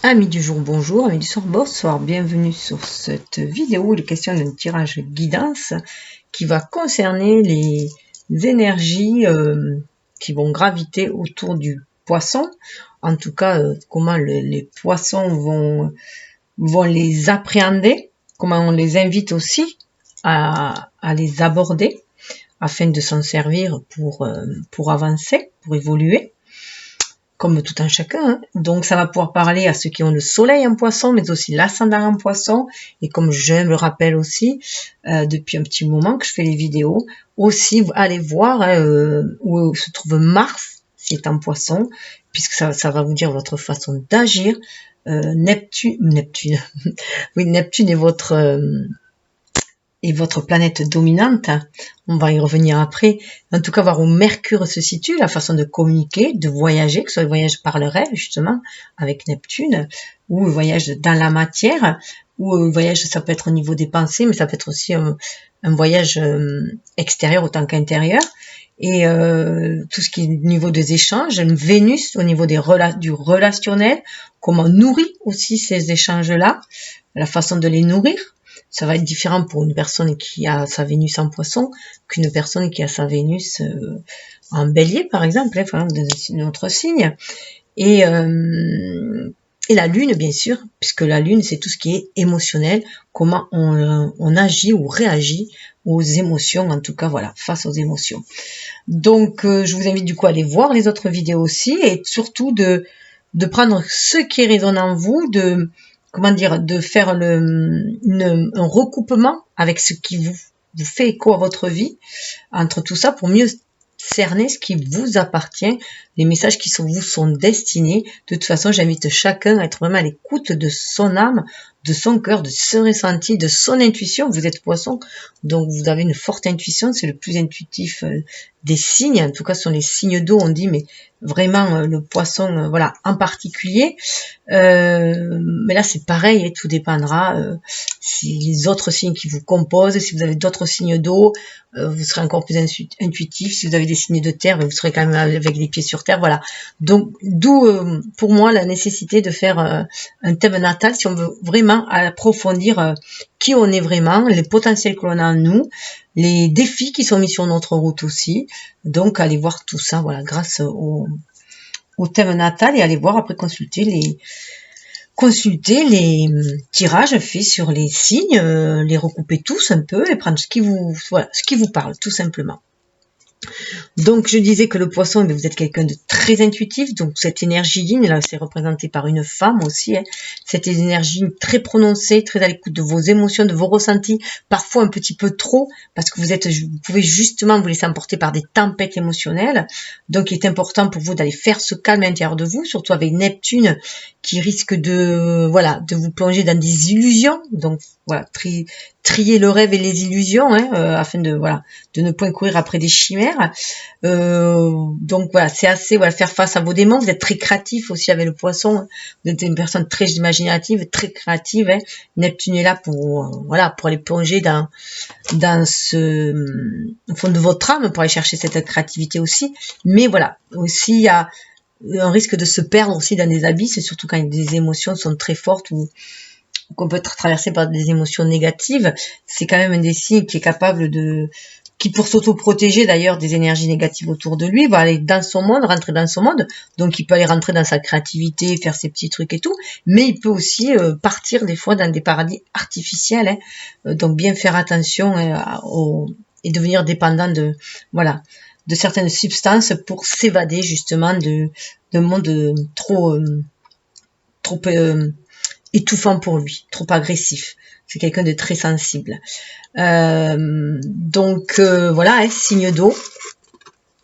Amis du jour, bonjour, amis du soir, bonsoir, bienvenue sur cette vidéo où il est question d'un tirage guidance qui va concerner les énergies qui vont graviter autour du poisson. En tout cas, comment les poissons vont les appréhender, comment on les invite aussi à les aborder afin de s'en servir pour avancer, pour évoluer comme tout un chacun. Hein. Donc ça va pouvoir parler à ceux qui ont le soleil en poisson, mais aussi l'ascendant en poisson. Et comme je me rappelle aussi, depuis un petit moment que je fais les vidéos, aussi allez voir où se trouve Mars, qui est en poisson, puisque ça va vous dire votre façon d'agir. Neptune, oui, Neptune est votre planète dominante, on va y revenir après, en tout cas voir où Mercure se situe, la façon de communiquer, de voyager, que ce soit le voyage par le rêve justement, avec Neptune, ou le voyage dans la matière, ou le voyage ça peut être au niveau des pensées, mais ça peut être aussi un voyage extérieur autant qu'intérieur, et tout ce qui est au niveau des échanges, Vénus au niveau du relationnel, comment nourrir aussi ces échanges-là, la façon de les nourrir. Ça va être différent pour une personne qui a sa Vénus en poisson qu'une personne qui a sa Vénus en bélier, par exemple, enfin, d'un autre signe. Et la lune, bien sûr, puisque la lune, c'est tout ce qui est émotionnel, comment on agit ou réagit aux émotions, en tout cas, voilà, face aux émotions. Donc, je vous invite du coup à aller voir les autres vidéos aussi, et surtout de prendre ce qui résonne en vous, de faire un recoupement avec ce qui vous fait écho à votre vie, entre tout ça, pour mieux cerner ce qui vous appartient, les messages qui vous sont destinés. De toute façon, j'invite chacun à être vraiment à l'écoute de son âme, de son cœur, de son ressenti, de son intuition. Vous êtes poisson, donc vous avez une forte intuition, c'est le plus intuitif des signes, en tout cas ce sont les signes d'eau, on dit, mais vraiment le poisson, voilà, en particulier. Mais là c'est pareil, et tout dépendra si les autres signes qui vous composent, si vous avez d'autres signes d'eau, vous serez encore plus intuitif. Si vous avez des signes de terre, vous serez quand même avec les pieds sur terre, voilà. Donc d'où pour moi la nécessité de faire un thème natal si on veut vraiment approfondir qui on est vraiment, les potentiels que l'on a en nous, les défis qui sont mis sur notre route aussi. Donc allez voir tout ça, voilà, grâce au thème natal, et allez voir après consulter les tirages faits sur les signes, les recouper tous un peu et prendre ce qui vous parle tout simplement. Donc je disais que le poisson, vous êtes quelqu'un de très intuitif, donc cette énergie ligne, là c'est représenté par une femme aussi, hein. Cette énergie très prononcée, très à l'écoute de vos émotions, de vos ressentis, parfois un petit peu trop, parce que vous pouvez justement vous laisser emporter par des tempêtes émotionnelles. Donc il est important pour vous d'aller faire ce calme à l'intérieur de vous, surtout avec Neptune qui risque de vous plonger dans des illusions. Donc voilà, trier le rêve et les illusions, hein, afin de ne point courir après des chimères. Donc voilà, c'est assez faire face à vos démons. Vous êtes très créatif aussi avec le poisson. Vous êtes une personne très imaginative, très créative. Hein. Neptune est là pour aller plonger dans au fond de votre âme, pour aller chercher cette créativité aussi. Mais voilà, aussi il y a un risque de se perdre aussi dans des abysses, surtout quand des émotions sont très fortes ou qu'on peut être traversé par des émotions négatives. C'est quand même un des signes qui est capable qui pour s'auto-protéger d'ailleurs des énergies négatives autour de lui, va aller dans son monde, rentrer dans son monde. Donc il peut aller rentrer dans sa créativité, faire ses petits trucs et tout, mais il peut aussi partir des fois dans des paradis artificiels. Hein. Donc bien faire attention et devenir dépendant de certaines substances pour s'évader justement d'un monde trop étouffant pour lui, trop agressif. C'est quelqu'un de très sensible. Donc voilà, hein, signe d'eau.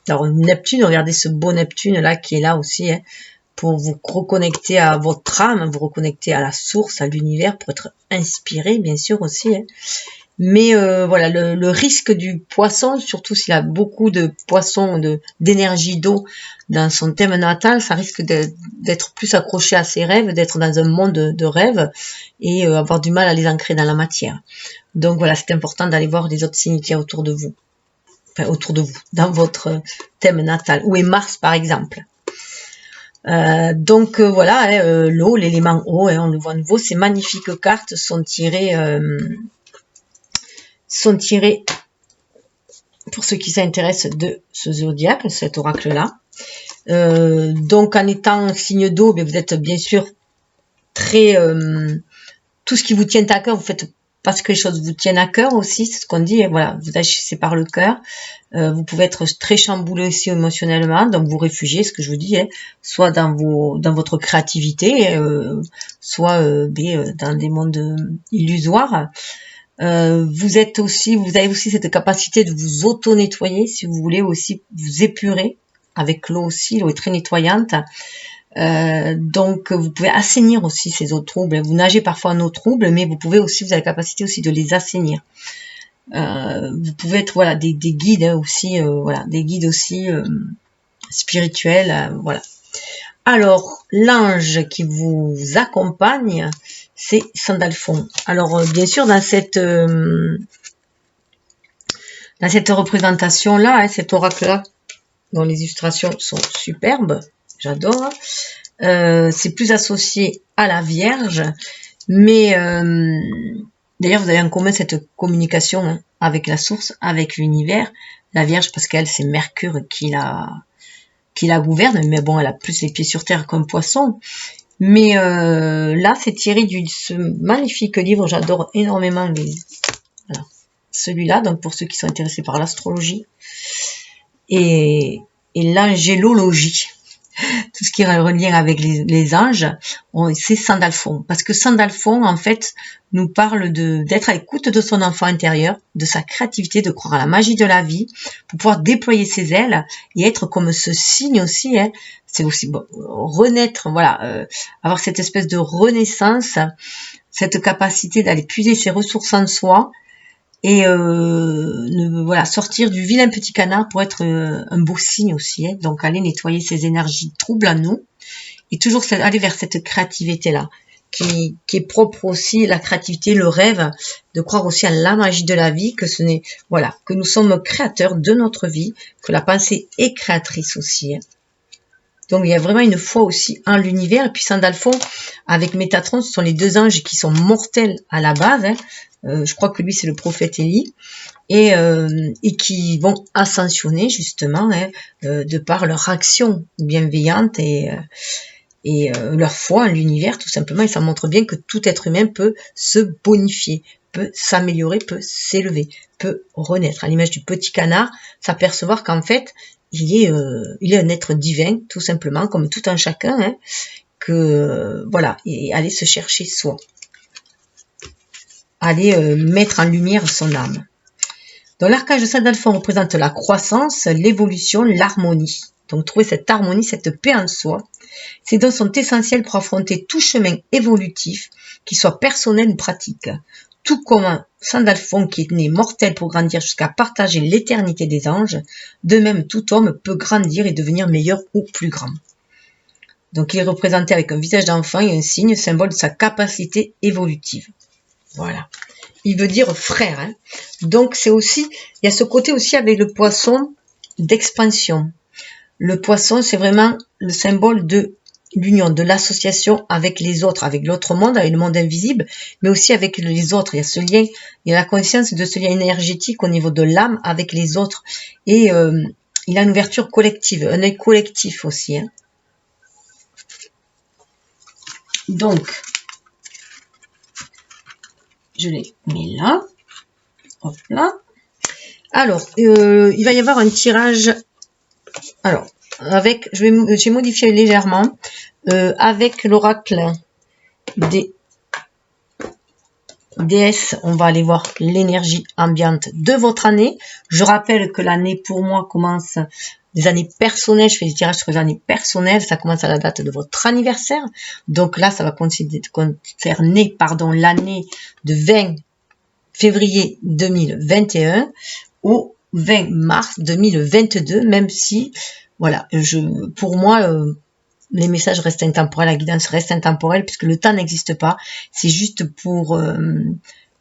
Alors Neptune, regardez ce beau Neptune là qui est là aussi, hein, pour vous reconnecter à votre âme, vous reconnecter à la source, à l'univers, pour être inspiré bien sûr aussi. Hein. Mais voilà, le risque du poisson, surtout s'il a beaucoup de poissons, d'énergie d'eau dans son thème natal, ça risque d'être plus accroché à ses rêves, d'être dans un monde de rêves et avoir du mal à les ancrer dans la matière. Donc voilà, c'est important d'aller voir les autres signes qu'il y a autour de vous, dans votre thème natal. Où est Mars par exemple? Donc voilà, hein, l'eau, l'élément eau, hein, on le voit à nouveau. Ces magnifiques cartes sont tirées pour ceux qui s'intéressent de ce zodiaque, cet oracle-là. Donc en étant signe d'eau, vous êtes bien sûr très... tout ce qui vous tient à cœur, vous faites parce que les choses vous tiennent à cœur aussi, c'est ce qu'on dit, voilà, vous agissez par le cœur. Vous pouvez être très chamboulé aussi émotionnellement, donc vous réfugiez, ce que je vous dis, hein, soit dans votre créativité, soit dans des mondes illusoires. Vous avez aussi cette capacité de vous auto-nettoyer, si vous voulez aussi vous épurer avec l'eau aussi, l'eau est très nettoyante. Donc vous pouvez assainir aussi ces eaux troubles. Vous nagez parfois en eau trouble, mais vous avez la capacité aussi de les assainir. Vous pouvez être voilà des guides aussi, des guides aussi spirituels, voilà. Alors l'ange qui vous accompagne, c'est Sandalphon. Alors bien sûr dans cette représentation là, hein, cet oracle là, dont les illustrations sont superbes, j'adore. C'est plus associé à la Vierge, mais d'ailleurs vous avez en commun cette communication, hein, avec la source, avec l'univers. La Vierge parce qu'elle c'est Mercure qui la gouverne, mais bon elle a plus les pieds sur terre qu'un poisson. Mais là c'est tiré de ce magnifique livre, j'adore énormément voilà, celui-là, donc pour ceux qui sont intéressés par l'astrologie et l'angélologie, tout ce qui est relié avec les anges, c'est Sandalphon. Parce que Sandalphon, en fait, nous parle d'être à l'écoute de son enfant intérieur, de sa créativité, de croire à la magie de la vie, pour pouvoir déployer ses ailes et être comme ce signe aussi, hein, c'est aussi bon, renaître, voilà, avoir cette espèce de renaissance, cette capacité d'aller puiser ses ressources en soi, et sortir du vilain petit canard pour être un beau signe aussi, hein. Donc aller nettoyer ces énergies troubles en nous et toujours aller vers cette créativité là qui est propre aussi, la créativité, le rêve, de croire aussi à la magie de la vie, que que nous sommes créateurs de notre vie, que la pensée est créatrice aussi, hein. Donc il y a vraiment une foi aussi en l'univers. Et puis Sandalphon avec Métatron, ce sont les deux anges qui sont mortels à la base, hein. Je crois que lui c'est le prophète Élie, et qui vont ascensionner justement, hein, de par leur action bienveillante et leur foi en l'univers tout simplement. Et ça montre bien que tout être humain peut se bonifier, peut s'améliorer, peut s'élever, peut renaître. À l'image du petit canard, s'apercevoir qu'en fait il est un être divin tout simplement, comme tout un chacun, hein, voilà, et aller se chercher soi, aller mettre en lumière son âme. Donc l'archange de Sandalphon représente la croissance, l'évolution, l'harmonie. Donc trouver cette harmonie, cette paix en soi, ces dons sont essentiels pour affronter tout chemin évolutif, qu'il soit personnel ou pratique. Tout comme un Sandalphon qui est né mortel pour grandir jusqu'à partager l'éternité des anges, de même tout homme peut grandir et devenir meilleur ou plus grand. Donc il est représenté avec un visage d'enfant et un signe, symbole de sa capacité évolutive. Voilà. Il veut dire frère, hein. Donc c'est aussi, il y a ce côté aussi avec le poisson d'expansion. Le poisson, c'est vraiment le symbole de l'union, de l'association avec les autres, avec l'autre monde, avec le monde invisible, mais aussi avec les autres. Il y a ce lien, il y a la conscience de ce lien énergétique au niveau de l'âme avec les autres. Et il a une ouverture collective, un œil collectif aussi, hein. Donc, je les mets là. Hop là. Alors, il va y avoir un tirage. Alors, j'ai modifié légèrement avec l'oracle des déesses. On va aller voir l'énergie ambiante de votre année. Je rappelle que l'année pour moi commence des années personnelles. Je fais des tirages sur les années personnelles. Ça commence à la date de votre anniversaire. Donc là, ça va concerner l'année de 20 février 2021 au 20 mars 2022, même si, voilà, pour moi, les messages restent intemporels, la guidance reste intemporelle, puisque le temps n'existe pas. C'est juste pour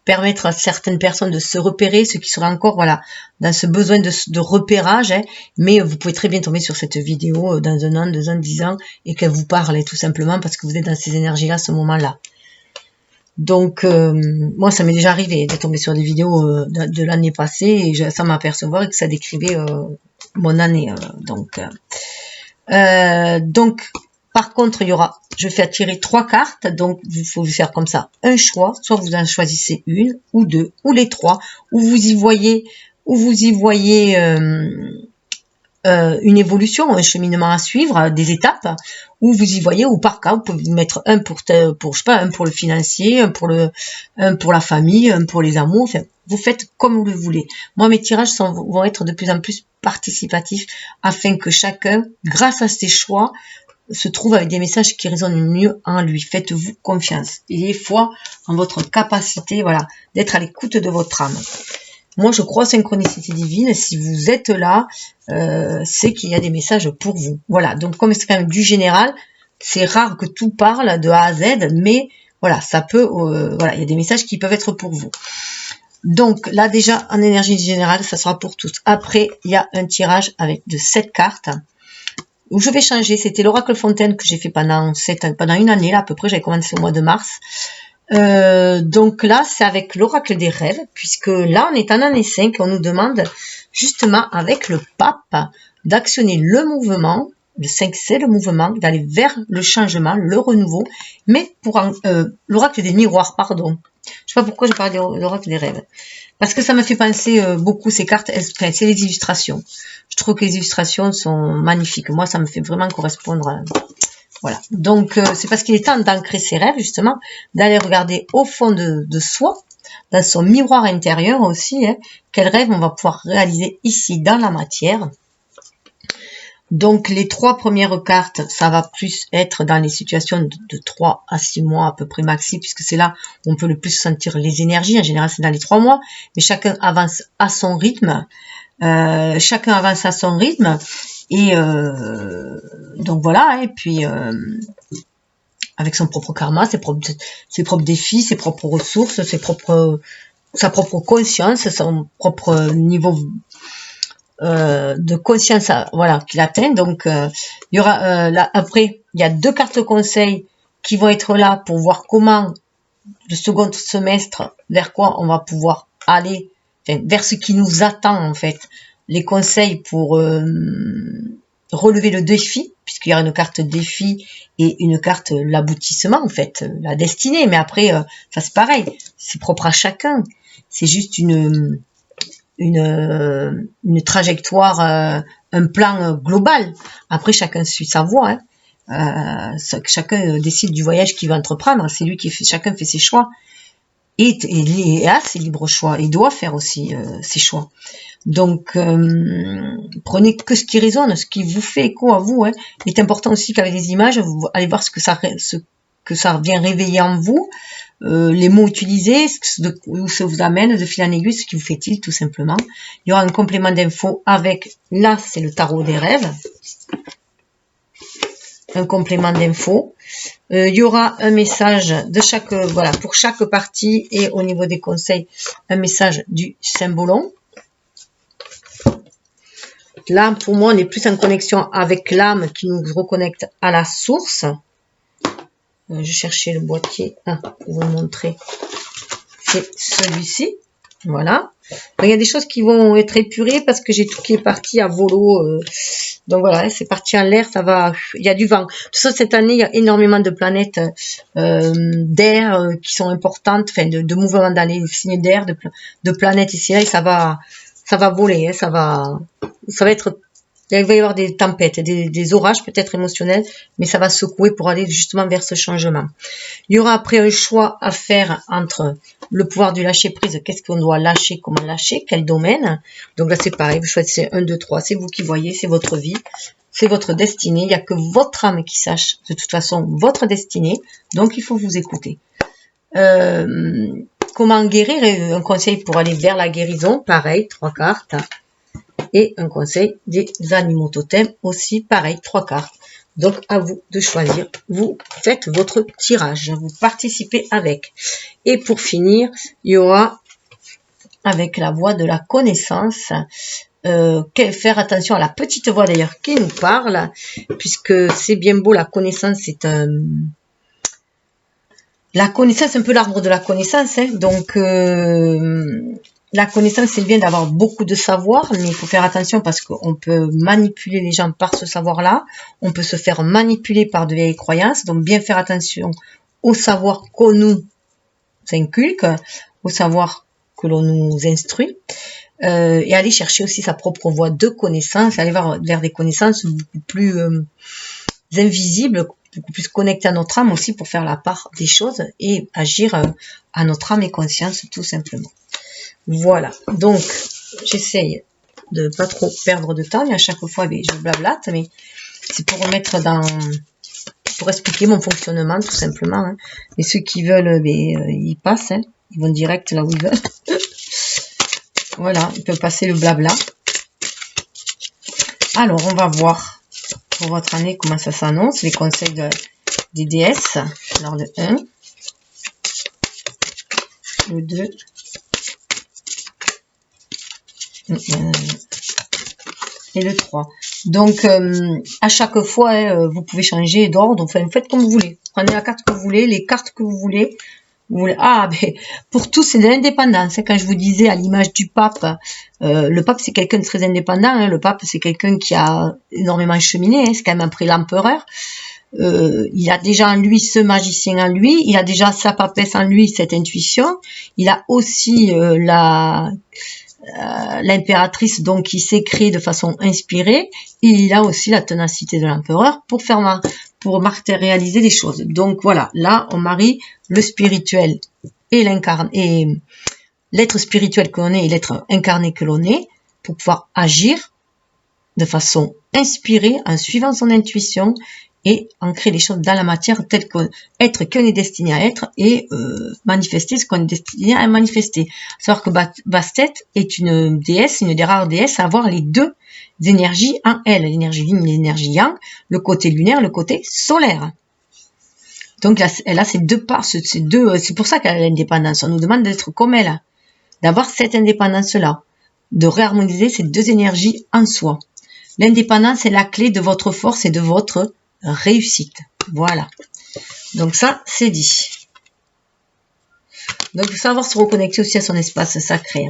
permettre à certaines personnes de se repérer, ceux qui seraient encore, voilà, dans ce besoin de repérage, hein, mais vous pouvez très bien tomber sur cette vidéo dans 1 an, 2 ans, 10 ans, et qu'elle vous parle, tout simplement, parce que vous êtes dans ces énergies-là à ce moment-là. Donc, moi, ça m'est déjà arrivé de tomber sur des vidéos de l'année passée, et ça m'apercevoir et que ça décrivait mon année. Donc, par contre, il y aura, je fais attirer 3 cartes, donc il faut faire comme ça un choix, soit vous en choisissez une ou 2 ou les 3, où vous y voyez, une évolution, un cheminement à suivre, des étapes, où vous y voyez, ou par cas, vous pouvez mettre un pour je sais pas, un pour le financier, un pour la famille, un pour les amours, enfin, vous faites comme vous le voulez. Moi, mes tirages vont être de plus en plus participatifs, afin que chacun, grâce à ses choix, se trouve avec des messages qui résonnent mieux en lui. Faites-vous confiance. Ayez foi en votre capacité, voilà, d'être à l'écoute de votre âme. Moi, je crois aux synchronicités divines. Si vous êtes là, c'est qu'il y a des messages pour vous. Voilà. Donc, comme c'est quand même du général, c'est rare que tout parle de A à Z, mais voilà, ça peut, voilà, il y a des messages qui peuvent être pour vous. Donc, là, déjà, en énergie générale, ça sera pour tous. Après, il y a un tirage avec de 7 cartes, où je vais changer. C'était l'oracle Fontaine que j'ai fait pendant 1 année, là, à peu près. J'avais commencé au mois de mars. Donc là, c'est avec l'oracle des rêves, puisque là, on est en année 5, on nous demande justement avec le pape d'actionner le mouvement, le 5 c'est le mouvement, d'aller vers le changement, le renouveau, mais pour l'oracle des miroirs, pardon. Je sais pas pourquoi je parle de l'oracle des rêves. Parce que ça me fait penser beaucoup, ces cartes, c'est les illustrations. Je trouve que les illustrations sont magnifiques. Moi, ça me fait vraiment correspondre voilà. Donc, c'est parce qu'il est temps d'ancrer ses rêves, justement, d'aller regarder au fond de soi, dans son miroir intérieur aussi, hein, quels rêves on va pouvoir réaliser ici dans la matière. Donc, les 3 premières cartes, ça va plus être dans les situations de 3 à 6 mois à peu près maxi, puisque c'est là où on peut le plus sentir les énergies. En général, c'est dans les 3 mois, mais chacun avance à son rythme. Et donc voilà, et puis avec son propre karma, ses propres défis, ses propres ressources, sa propre conscience, son propre niveau de conscience, voilà, qu'il atteint. Donc il y aura là après, il y a 2 cartes conseils qui vont être là pour voir comment le second semestre, vers quoi on va pouvoir aller, enfin, vers ce qui nous attend en fait. Les conseils pour relever le défi, puisqu'il y aura une carte défi et une carte l'aboutissement, en fait, la destinée. Mais après, ça c'est pareil, c'est propre à chacun. C'est juste une trajectoire, un plan global. Après, chacun suit sa voie. Hein. Chacun décide du voyage qu'il va entreprendre. C'est lui chacun fait ses choix. Et a ses libres choix. Il doit faire aussi ses choix. Donc, prenez que ce qui résonne, ce qui vous fait écho à vous. Hein. Il est important aussi qu'avec les images, vous allez voir ce que ça vient réveiller en vous, les mots utilisés, où ça vous amène de fil en aiguille, ce qui vous fait tilt tout simplement. Il y aura un complément d'infos avec, là c'est le tarot des rêves, un complément d'infos. Il y aura un message de voilà, pour chaque partie, et au niveau des conseils, un message du symbolon. Là, pour moi, on est plus en connexion avec l'âme qui nous reconnecte à la source. Je cherchais le boîtier pour vous montrer. C'est celui-ci. Voilà. Il y a des choses qui vont être épurées parce que j'ai tout qui est parti à volo. Donc voilà, c'est parti en l'air, ça va. Il y a du vent. Tout ça, cette année, il y a énormément de planètes d'air qui sont importantes, enfin de mouvements dans les signes d'air, de planètes ici là, et ça va voler, hein, ça va être, il va y avoir des tempêtes, des orages peut-être émotionnels, mais ça va secouer pour aller justement vers ce changement. Il y aura après un choix à faire entre le pouvoir du lâcher prise, qu'est-ce qu'on doit lâcher, comment lâcher, quel domaine. Donc là c'est pareil, vous choisissez 1, 2, 3, c'est vous qui voyez, c'est votre vie, c'est votre destinée, il n'y a que votre âme qui sache de toute façon votre destinée, donc il faut vous écouter. Comment guérir, un conseil pour aller vers la guérison, pareil, 3 cartes. Et un conseil des animaux totems, aussi pareil, 3 cartes. Donc, à vous de choisir. Vous faites votre tirage. Vous participez avec. Et pour finir, il y aura, avec la voix de la connaissance, faire attention à la petite voix d'ailleurs qui nous parle, puisque c'est bien beau, la connaissance, c'est un... La connaissance, c'est un peu l'arbre de la connaissance. Hein. Donc, la connaissance, c'est bien d'avoir beaucoup de savoir, mais il faut faire attention parce qu'on peut manipuler les gens par ce savoir-là. On peut se faire manipuler par de vieilles croyances. Donc, bien faire attention au savoir qu'on nous inculque, au savoir que l'on nous instruit. Et aller chercher aussi sa propre voie de connaissance, aller vers des connaissances beaucoup plus invisibles, beaucoup plus connectées à notre âme aussi pour faire la part des choses et agir à notre âme et conscience tout simplement. Voilà, donc j'essaye de pas trop perdre de temps, et à chaque fois je blablate, mais c'est pour remettre pour expliquer mon fonctionnement tout simplement. Hein. Et ceux qui veulent, ils passent, hein. Ils vont direct là où ils veulent. Voilà, ils peuvent passer le blabla. Alors, on va voir pour votre année comment ça s'annonce, les conseils des déesses. Alors, le 1, le 2, et le 3. Donc, à chaque fois, vous pouvez changer d'ordre. Enfin, faites comme vous voulez. Prenez la carte que vous voulez, les cartes que vous voulez. Ah, mais pour tous, c'est de l'indépendance. Quand je vous disais à l'image du pape, le pape, c'est quelqu'un de très indépendant. Hein. Le pape, c'est quelqu'un qui a énormément cheminé. Hein. C'est quand même après l'empereur. Il a déjà en lui ce magicien en lui. Il a déjà sa papesse en lui, cette intuition. Il a aussi l'impératrice, donc qui s'est créée de façon inspirée. Et il a aussi la ténacité de l'empereur pour matérialiser les choses. Donc voilà, là on marie le spirituel et l'être spirituel que l'on est et l'être incarné que l'on est pour pouvoir agir de façon inspirée en suivant son intuition et ancrer les choses dans la matière telle qu'on est destiné à être et manifester ce qu'on est destiné à manifester. Savoir que Bastet est une déesse, une des rares déesses à avoir les deux énergies en elle, l'énergie yin et l'énergie yang, le côté lunaire, le côté solaire. Donc là, elle a ces deux parts, c'est pour ça qu'elle a l'indépendance. On nous demande d'être comme elle, d'avoir cette indépendance-là, de réharmoniser ces deux énergies en soi. L'indépendance est la clé de votre force et de votre réussite. Voilà. Donc ça, c'est dit. Donc il faut savoir se reconnecter aussi à son espace sacré.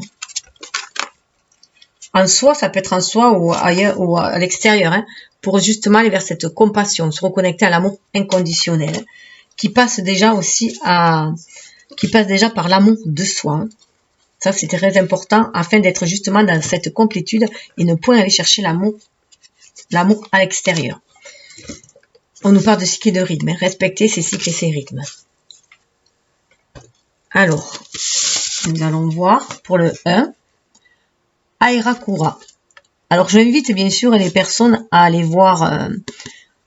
En soi, ça peut être en soi ou ailleurs ou à l'extérieur, hein, pour justement aller vers cette compassion, se reconnecter à l'amour inconditionnel, qui passe déjà par l'amour de soi. Hein. Ça, c'est très important afin d'être justement dans cette complétude et ne point aller chercher l'amour à l'extérieur. On nous parle de cycle et de rythme. Hein. Respecter ces cycles et ces rythmes. Alors, nous allons voir pour le 1. Airakura. Alors, j'invite bien sûr les personnes à aller voir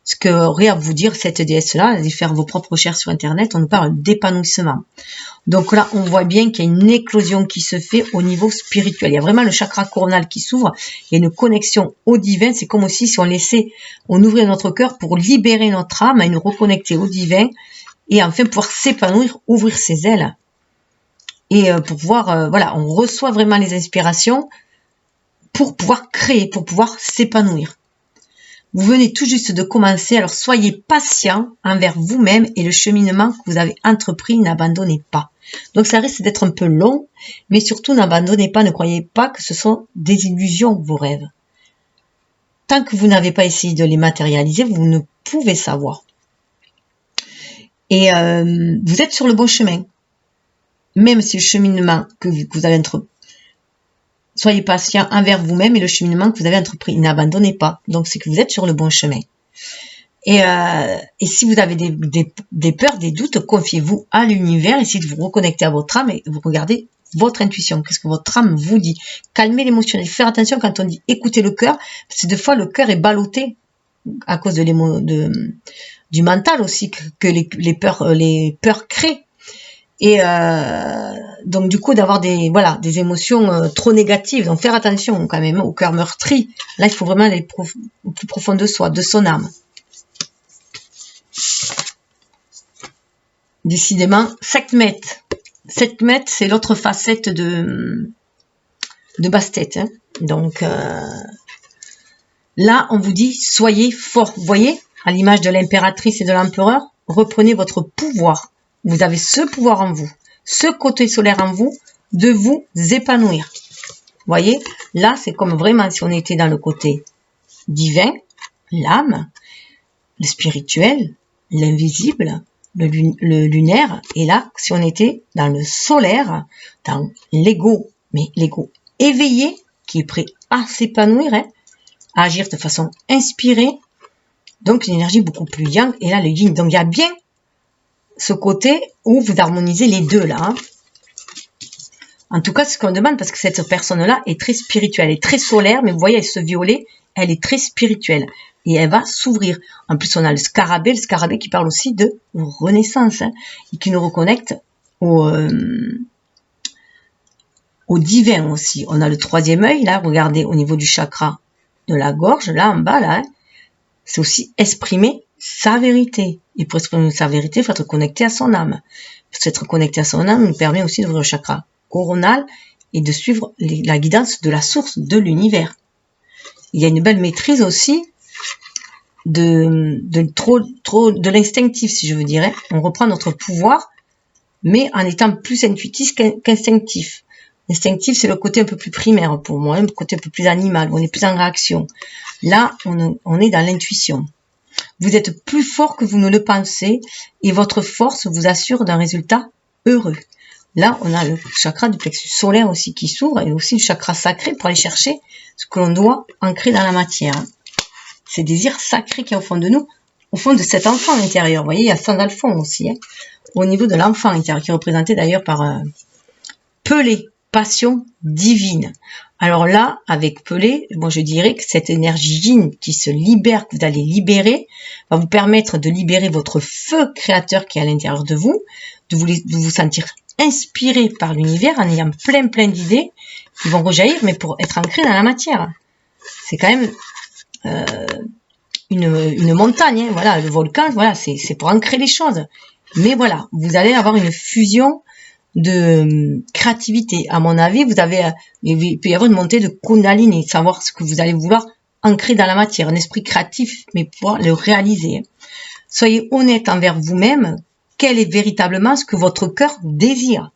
ce que aurait à vous dire cette déesse-là, aller faire vos propres recherches sur Internet. On nous parle d'épanouissement. Donc là, on voit bien qu'il y a une éclosion qui se fait au niveau spirituel. Il y a vraiment le chakra coronal qui s'ouvre. Il y a une connexion au divin. C'est comme aussi si on ouvrait notre cœur pour libérer notre âme, à nous reconnecter au divin et enfin pouvoir s'épanouir, ouvrir ses ailes. Et pour pouvoir, on reçoit vraiment les inspirations pour pouvoir créer, pour pouvoir s'épanouir. Vous venez tout juste de commencer, alors soyez patient envers vous-même et le cheminement que vous avez entrepris, n'abandonnez pas. Donc ça risque d'être un peu long, mais surtout n'abandonnez pas, ne croyez pas que ce sont des illusions, vos rêves. Tant que vous n'avez pas essayé de les matérialiser, vous ne pouvez savoir. Et vous êtes sur le bon chemin. Même si le cheminement que vous avez entrepris, soyez patient envers vous-même et le cheminement que vous avez entrepris. N'abandonnez pas. Donc, c'est que vous êtes sur le bon chemin. Et si vous avez des peurs, des doutes, confiez-vous à l'univers. Essayez de vous reconnecter à votre âme et vous regardez votre intuition. Qu'est-ce que votre âme vous dit? Calmez l'émotionnel. Faire attention quand on dit écoutez le cœur. Parce que des fois, le cœur est ballotté à cause du mental aussi que les peurs créent. Et donc du coup d'avoir des émotions trop négatives, donc faire attention quand même au cœur meurtri. Là il faut vraiment aller au plus profond de soi, de son âme. décidément, Sekhmet. Sekhmet, c'est l'autre facette de Bastet. Hein. Donc, là, on vous dit, soyez fort. Vous voyez, à l'image de l'impératrice et de l'empereur, reprenez votre pouvoir. Vous avez ce pouvoir en vous, ce côté solaire en vous, de vous épanouir. Vous voyez, là, c'est comme vraiment si on était dans le côté divin, l'âme, le spirituel, l'invisible, le lunaire, et là, si on était dans le solaire, dans l'ego, mais l'ego éveillé, qui est prêt à s'épanouir, hein, à agir de façon inspirée, donc une énergie beaucoup plus yang, et là, le yin, donc il y a bien ce côté où vous harmonisez les deux, là, hein. En tout cas, c'est ce qu'on demande, parce que cette personne-là est très spirituelle, elle est très solaire, mais vous voyez, ce violet, elle est très spirituelle. Et elle va s'ouvrir. En plus, on a le scarabée qui parle aussi de renaissance, hein, et qui nous reconnecte au divin aussi. On a le troisième œil, là, regardez, au niveau du chakra de la gorge, là, en bas, là, hein, c'est aussi exprimer sa vérité. Et pour exprimer sa vérité, il faut être connecté à son âme. Être connecté à son âme nous permet aussi d'ouvrir le chakra coronal et de suivre la guidance de la source de l'univers. Il y a une belle maîtrise aussi de l'instinctif, si je veux dire. On reprend notre pouvoir, mais en étant plus intuitif qu'instinctif. L'instinctif, c'est le côté un peu plus primaire pour moi, le côté un peu plus animal, où on est plus en réaction. Là, on est dans l'intuition. Vous êtes plus fort que vous ne le pensez, et votre force vous assure d'un résultat heureux. Là, on a le chakra du plexus solaire aussi qui s'ouvre, et aussi le chakra sacré pour aller chercher ce que l'on doit ancrer dans la matière. Ces désirs sacrés qu'il y a au fond de nous, au fond de cet enfant intérieur. Vous voyez, il y a ça dans le fond aussi, hein, au niveau de l'enfant intérieur, qui est représenté d'ailleurs par Pelé, passion divine. Alors là, avec Pelé, moi je dirais que cette énergie yin qui se libère, que vous allez libérer, va vous permettre de libérer votre feu créateur qui est à l'intérieur de vous, de vous sentir inspiré par l'univers en ayant plein d'idées qui vont rejaillir, mais pour être ancré dans la matière. C'est quand même une montagne, hein, voilà, le volcan, voilà, c'est pour ancrer les choses. Mais voilà, vous allez avoir une fusion de créativité. À mon avis, il peut y avoir une montée de Kundalini, savoir ce que vous allez vouloir ancrer dans la matière, un esprit créatif, mais pouvoir le réaliser. Soyez honnête envers vous-même. Quel est véritablement ce que votre cœur désire?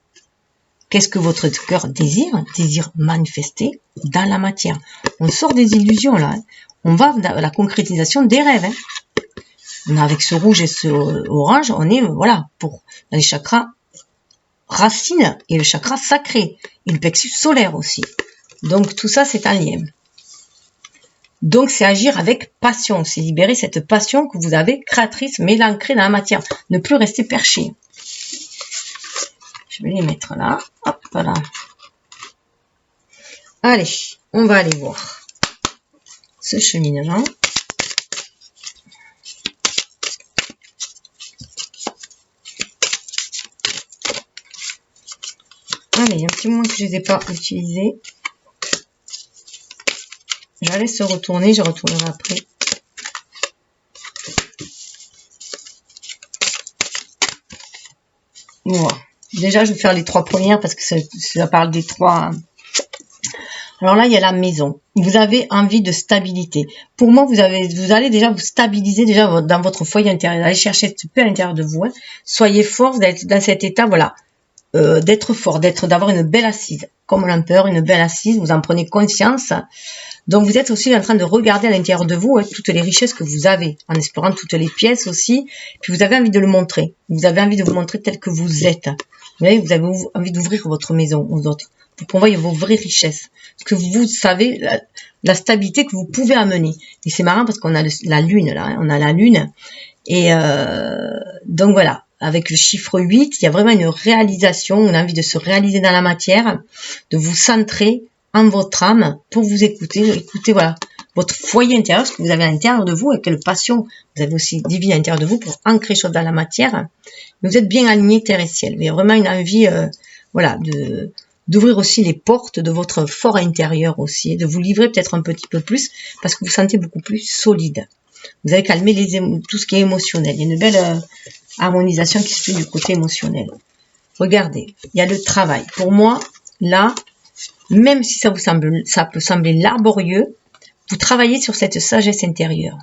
Qu'est-ce que votre cœur désire? Désire manifester dans la matière. On sort des illusions là. Hein. On va dans la concrétisation des rêves. Hein. On a avec ce rouge et ce orange, on est voilà pour dans les chakras racines et le chakra sacré et le plexus solaire aussi. Donc tout ça c'est un lien. Donc c'est agir avec passion, c'est libérer cette passion que vous avez créatrice, mais l'ancrer dans la matière, ne plus rester perché. Je vais les mettre là, hop là. Allez, on va aller voir ce cheminement. Allez, il y a un petit moment que je ne les ai pas utilisés. Je la laisse se retourner, je retournerai après. Voilà. Déjà, je vais faire les trois premières parce que ça parle des trois. Alors là, il y a la maison. Vous avez envie de stabilité. Pour moi, vous allez déjà vous stabiliser déjà dans votre foyer intérieur. Allez chercher ce peu à l'intérieur de vous. Hein. Soyez fort d'être dans cet état, voilà, d'être fort, d'avoir une belle assise. Comme l'empereur, une belle assise. Vous en prenez conscience. Donc, vous êtes aussi en train de regarder à l'intérieur de vous toutes les richesses que vous avez, en explorant toutes les pièces aussi. Puis, vous avez envie de le montrer. Vous avez envie de vous montrer tel que vous êtes. Vous voyez, vous avez envie d'ouvrir votre maison aux autres pour qu'on voie vos vraies richesses. Parce que vous savez la stabilité que vous pouvez amener. Et c'est marrant parce qu'on a la lune, là. Hein, on a la lune. Et donc, voilà. Avec le chiffre 8, il y a vraiment une réalisation, une envie de se réaliser dans la matière, de vous centrer en votre âme pour vous écouter, voilà, votre foyer intérieur, ce que vous avez à l'intérieur de vous, et quelle passion vous avez aussi divine à l'intérieur de vous pour ancrer les choses dans la matière. Vous êtes bien aligné terre et ciel. Il y a vraiment une envie, voilà, d'ouvrir aussi les portes de votre fort intérieur aussi, de vous livrer peut-être un petit peu plus, parce que vous vous sentez beaucoup plus solide. Vous avez calmé tout ce qui est émotionnel. Il y a une belle harmonisation qui se fait du côté émotionnel. Regardez, il y a le travail. Pour moi, là, même si ça peut sembler laborieux, vous travaillez sur cette sagesse intérieure.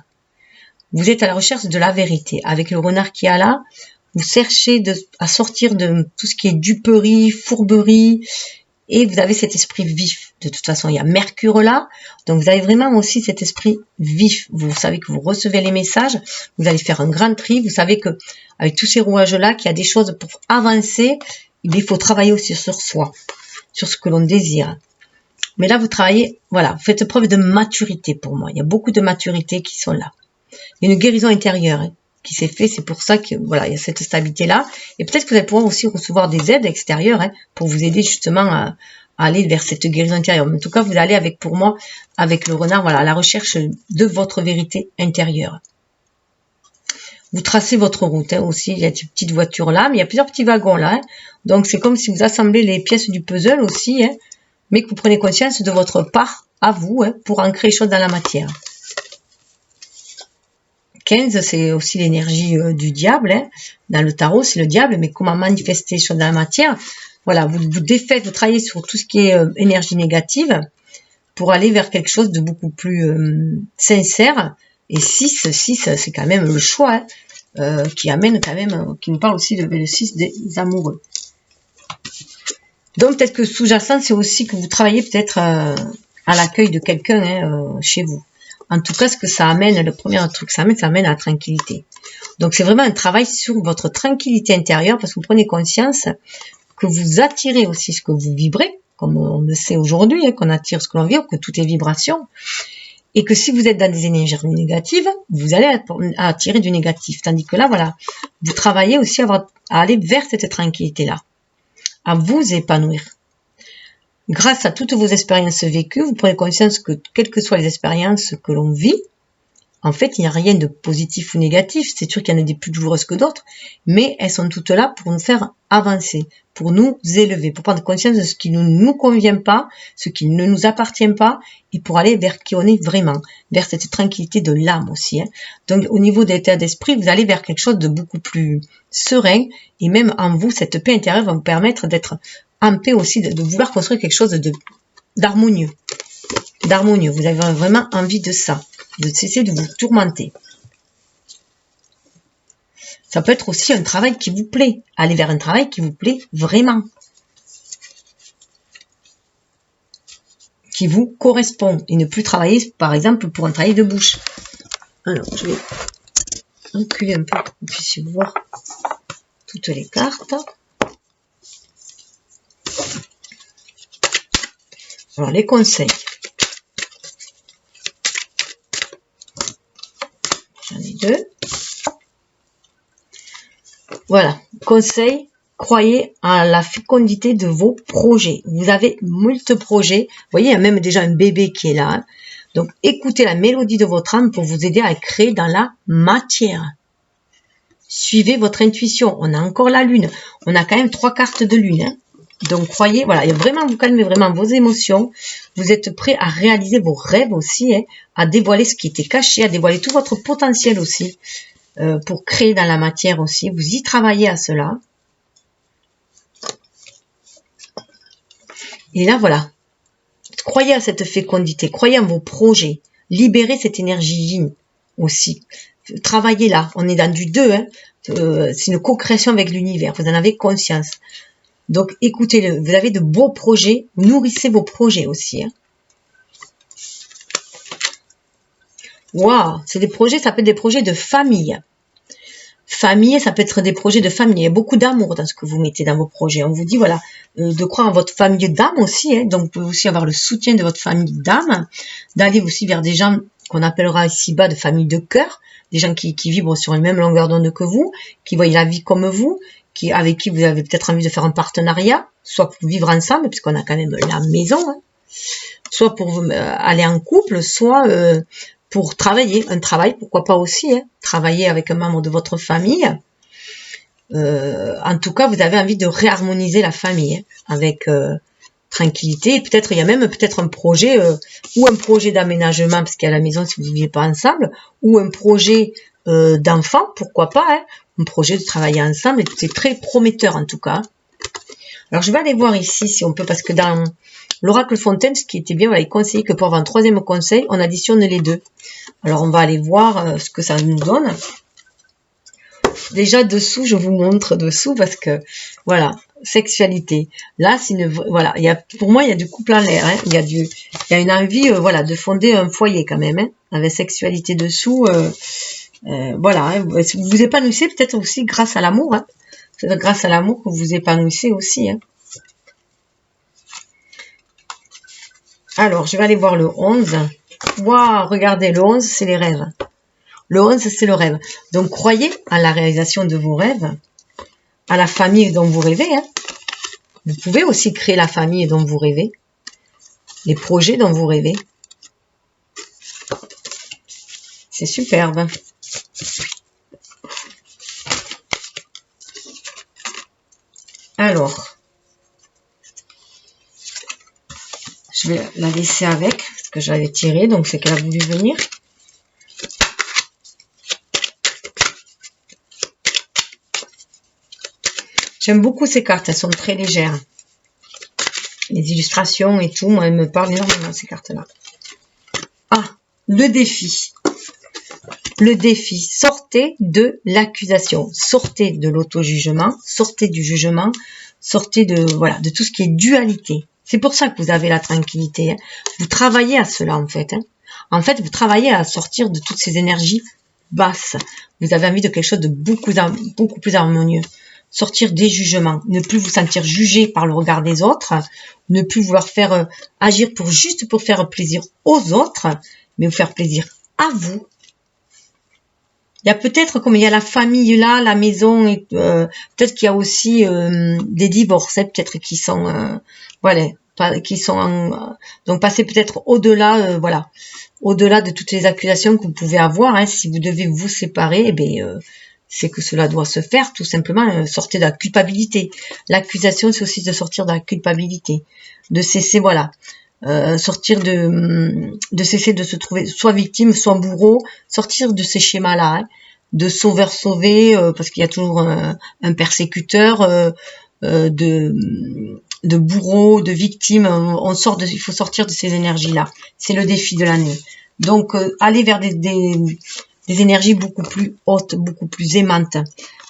Vous êtes à la recherche de la vérité. Avec le renard qui est là, vous cherchez à sortir de tout ce qui est duperie, fourberie, et vous avez cet esprit vif. De toute façon, il y a Mercure là, donc vous avez vraiment aussi cet esprit vif. Vous savez que vous recevez les messages, vous allez faire un grand tri, vous savez que avec tous ces rouages-là, qu'il y a des choses pour avancer, il faut travailler aussi sur soi, sur ce que l'on désire. Mais là, vous travaillez, voilà, vous faites preuve de maturité pour moi. Il y a beaucoup de maturité qui sont là. Il y a une guérison intérieure qui s'est faite, c'est pour ça que voilà, il y a cette stabilité-là. Et peut-être que vous allez pouvoir aussi recevoir des aides extérieures pour vous aider justement à aller vers cette guérison intérieure. Mais en tout cas, vous allez pour moi, avec le renard, voilà, à la recherche de votre vérité intérieure. Vous tracez votre route aussi. Il y a cette petite voiture là, mais il y a plusieurs petits wagons là. Donc c'est comme si vous assemblez les pièces du puzzle aussi, mais que vous prenez conscience de votre part à vous pour ancrer les choses dans la matière. 15, c'est aussi l'énergie du diable. Dans le tarot, c'est le diable, mais comment manifester les choses dans la matière. Voilà, vous défaites, vous travaillez sur tout ce qui est énergie négative pour aller vers quelque chose de beaucoup plus sincère. Et 6, c'est quand même le choix qui amène quand même, qui nous parle aussi de le 6 des amoureux. Donc peut-être que sous-jacent, c'est aussi que vous travaillez peut-être à l'accueil de quelqu'un chez vous. En tout cas, ce que ça amène, le premier truc que ça amène à la tranquillité. Donc c'est vraiment un travail sur votre tranquillité intérieure parce que vous prenez conscience que vous attirez aussi ce que vous vibrez, comme on le sait aujourd'hui, qu'on attire ce que l'on vibre, que tout est vibration. Et que si vous êtes dans des énergies négatives, vous allez attirer du négatif. Tandis que là, voilà, vous travaillez aussi à aller vers cette tranquillité-là, à vous épanouir. Grâce à toutes vos expériences vécues, vous prenez conscience que, quelles que soient les expériences que l'on vit, en fait, il n'y a rien de positif ou négatif. C'est sûr qu'il y en a des plus douloureuses que d'autres, mais elles sont toutes là pour nous faire avancer, pour nous élever, pour prendre conscience de ce qui ne nous convient pas, ce qui ne nous appartient pas, et pour aller vers qui on est vraiment, vers cette tranquillité de l'âme aussi. Donc, au niveau de l'état d'esprit, vous allez vers quelque chose de beaucoup plus serein, et même en vous, cette paix intérieure va vous permettre d'être en paix aussi, de vouloir construire quelque chose d'harmonieux. D'harmonieux. Vous avez vraiment envie de ça, de cesser de vous tourmenter. Ça peut être aussi un travail qui vous plaît. Aller vers un travail qui vous plaît vraiment. Qui vous correspond. Et ne plus travailler, par exemple, pour un travail de bouche. Alors, je vais reculer un peu pour que vous puissiez voir toutes les cartes. Alors, les conseils. J'en ai 2. Voilà. Conseil, croyez à la fécondité de vos projets. Vous avez moult projets. Vous voyez, il y a même déjà un bébé qui est là. Donc, écoutez la mélodie de votre âme pour vous aider à créer dans la matière. Suivez votre intuition. On a encore la lune. On a quand même 3 cartes de lune. Donc, croyez, voilà, vraiment, vous calmez vraiment vos émotions. Vous êtes prêt à réaliser vos rêves aussi, à dévoiler ce qui était caché, à dévoiler tout votre potentiel aussi, pour créer dans la matière aussi. Vous y travaillez à cela. Et là, voilà. Croyez à cette fécondité, croyez en vos projets. Libérez cette énergie yin aussi. Travaillez là. On est dans du 2, c'est une co-création avec l'univers. Vous en avez conscience. Donc, écoutez-le. Vous avez de beaux projets. Nourrissez vos projets aussi. Waouh, c'est des projets, ça peut être des projets de famille. Famille, ça peut être des projets de famille. Il y a beaucoup d'amour dans ce que vous mettez dans vos projets. On vous dit, voilà, de croire en votre famille d'âme aussi. Donc, vous pouvez aussi avoir le soutien de votre famille d'âme. D'aller aussi vers des gens qu'on appellera ici-bas de famille de cœur. Des gens qui vibrent sur une même longueur d'onde que vous, qui voient la vie comme vous, avec qui vous avez peut-être envie de faire un partenariat, soit pour vivre ensemble, puisqu'on a quand même la maison, soit pour aller en couple, soit pour travailler, un travail, pourquoi pas aussi, travailler avec un membre de votre famille. En tout cas, vous avez envie de réharmoniser la famille avec tranquillité. Et peut-être, il y a même peut-être un projet, ou un projet d'aménagement, parce qu'il y a la maison si vous ne vivez pas ensemble, ou un projet d'enfant, pourquoi pas, un projet de travailler ensemble, et c'est très prometteur en tout cas. Alors je vais aller voir ici si on peut, parce que dans l'oracle Fontaine, ce qui était bien, voilà, il conseillait que pour avoir un troisième conseil, on additionne les deux. Alors on va aller voir ce que ça nous donne. Déjà dessous, je vous montre dessous parce que voilà, sexualité. Là, c'est une, voilà, pour moi, il y a du couple en l'air. Hein, il y a une envie, voilà, de fonder un foyer quand même, hein, avec sexualité dessous. Voilà, hein, vous vous épanouissez peut-être aussi grâce à l'amour. Hein, c'est grâce à l'amour que vous vous épanouissez aussi. Hein. Alors, je vais aller voir le 11. Waouh, regardez, le 11, c'est les rêves. Le 11, c'est le rêve. Donc, croyez à la réalisation de vos rêves, à la famille dont vous rêvez. Hein. Vous pouvez aussi créer la famille dont vous rêvez, les projets dont vous rêvez. C'est superbe. Alors, je vais la laisser avec, parce que j'avais tiré, donc c'est qu'elle a voulu venir. J'aime beaucoup ces cartes, elles sont très légères. Les illustrations et tout, moi, elles me parlent énormément, ces cartes-là. Ah, le défi. Le défi, sortez de l'accusation, sortez de l'auto-jugement, sortez du jugement, sortez de, voilà, de tout ce qui est dualité. C'est pour ça que vous avez la tranquillité. Hein. Vous travaillez à cela, en fait. Hein. En fait, vous travaillez à sortir de toutes ces énergies basses. Vous avez envie de quelque chose de beaucoup plus harmonieux. Sortir des jugements, ne plus vous sentir jugé par le regard des autres, ne plus vouloir faire agir juste pour faire plaisir aux autres, mais vous faire plaisir à vous. Il y a peut-être, comme il y a la famille là, la maison, et peut-être qu'il y a aussi des divorces, hein, peut-être qui sont, voilà, qui sont donc passer peut-être au-delà, voilà, au-delà de toutes les accusations que vous pouvez avoir. Hein, si vous devez vous séparer, eh bien, c'est que cela doit se faire, tout simplement, sortir de la culpabilité. L'accusation, c'est aussi de sortir de la culpabilité, de cesser, voilà, sortir de cesser de se trouver soit victime, soit bourreau, sortir de ces schémas-là, hein, de sauveur-sauvé, parce qu'il y a toujours un persécuteur, de bourreau, de victime, il faut sortir de ces énergies-là. C'est le défi de l'année. Donc, aller vers des énergies beaucoup plus hautes, beaucoup plus aimantes,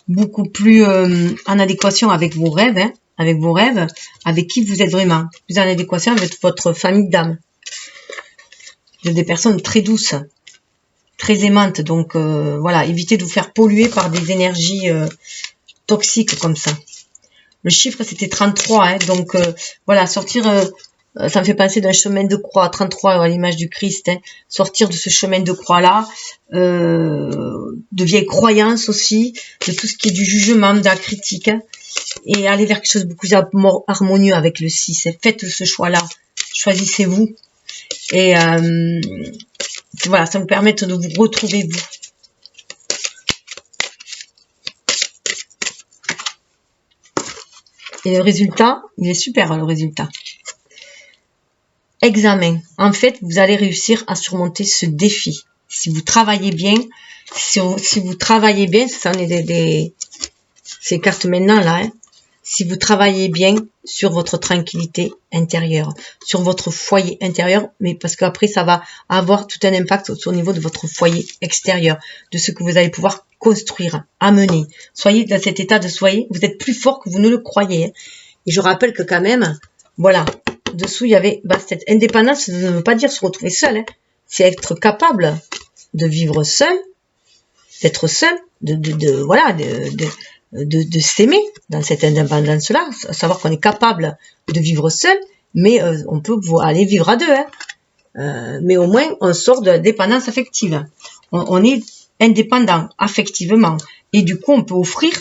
beaucoup plus en adéquation avec vos rêves, hein, avec qui vous êtes vraiment, plus en adéquation avec votre famille d'âme. Vous êtes des personnes très douces, très aimantes, donc voilà, évitez de vous faire polluer par des énergies toxiques comme ça. Le chiffre, c'était 33, hein, donc voilà, sortir... ça me fait penser d'un chemin de croix, 33 à l'image du Christ, hein, sortir de ce chemin de croix-là, de vieilles croyances aussi, de tout ce qui est du jugement, de la critique, hein, et aller vers quelque chose de beaucoup plus harmonieux avec le 6. Hein. Faites ce choix-là, choisissez-vous, et voilà, ça vous permet de vous retrouver vous. Et le résultat, il est super, le résultat. Examen. En fait, vous allez réussir à surmonter ce défi. Si vous travaillez bien, si vous travaillez bien, ça en est ces cartes maintenant là, hein, si vous travaillez bien sur votre tranquillité intérieure, sur votre foyer intérieur, mais parce qu'après ça va avoir tout un impact au niveau de votre foyer extérieur, de ce que vous allez pouvoir construire, amener. Soyez dans cet état de soyez, vous êtes plus fort que vous ne le croyez. Hein. Et je rappelle que quand même, voilà, dessous il y avait cette indépendance, ça ne veut pas dire se retrouver seul, hein. C'est être capable de vivre seul, d'être seul, voilà, de s'aimer dans cette indépendance-là, savoir qu'on est capable de vivre seul, mais on peut aller vivre à deux, hein. Mais au moins on sort de la dépendance affective. On est indépendant affectivement, et du coup on peut offrir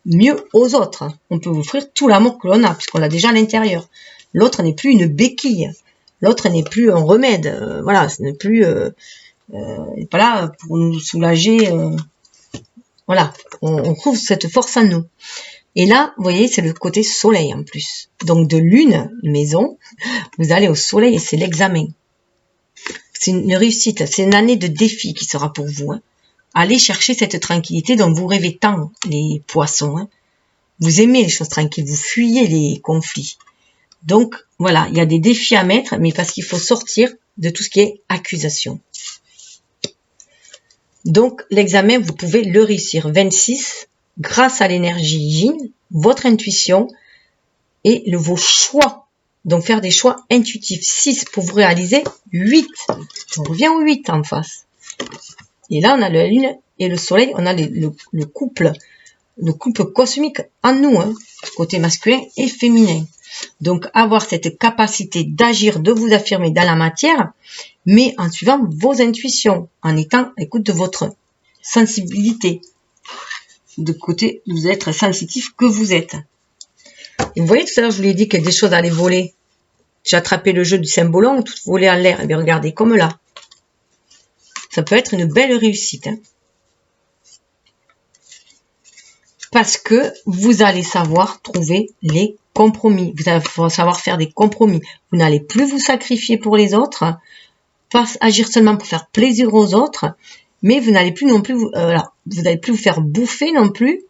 mieux aux autres. On peut offrir tout l'amour que l'on a, puisqu'on l'a déjà à l'intérieur. L'autre n'est plus une béquille, l'autre n'est plus un remède, voilà, ce n'est plus pas là pour nous soulager. Voilà, on trouve cette force en nous. Et là, vous voyez, c'est le côté soleil en plus. Donc de lune, maison, vous allez au soleil et c'est l'examen. C'est une réussite, c'est une année de défi qui sera pour vous. Hein. allez chercher cette tranquillité dont vous rêvez tant, les poissons. Hein. Vous aimez les choses tranquilles, vous fuyez les conflits. Donc, voilà, il y a des défis à mettre, mais parce qu'il faut sortir de tout ce qui est accusation. Donc, l'examen, vous pouvez le réussir. 26, grâce à l'énergie yin, votre intuition et vos choix. Donc, faire des choix intuitifs. 6 pour vous réaliser. 8. On revient au 8 en face. Et là, on a la lune et le soleil. On a le couple cosmique en nous, hein, côté masculin et féminin. Donc, avoir cette capacité d'agir, de vous affirmer dans la matière, mais en suivant vos intuitions, en étant à l'écoute de votre sensibilité. De côté, vous êtes sensitif que vous êtes. Et vous voyez, tout à l'heure, je vous l'ai dit que des choses allaient voler. J'ai attrapé le jeu du symbolon, tout voler en l'air. Et bien, regardez, comme là. Ça peut être une belle réussite. Hein. Parce que vous allez savoir trouver les compromis. Vous allez savoir faire des compromis. Vous n'allez plus vous sacrifier pour les autres, pas agir seulement pour faire plaisir aux autres, mais vous n'allez plus non plus, vous n'allez plus vous faire bouffer non plus.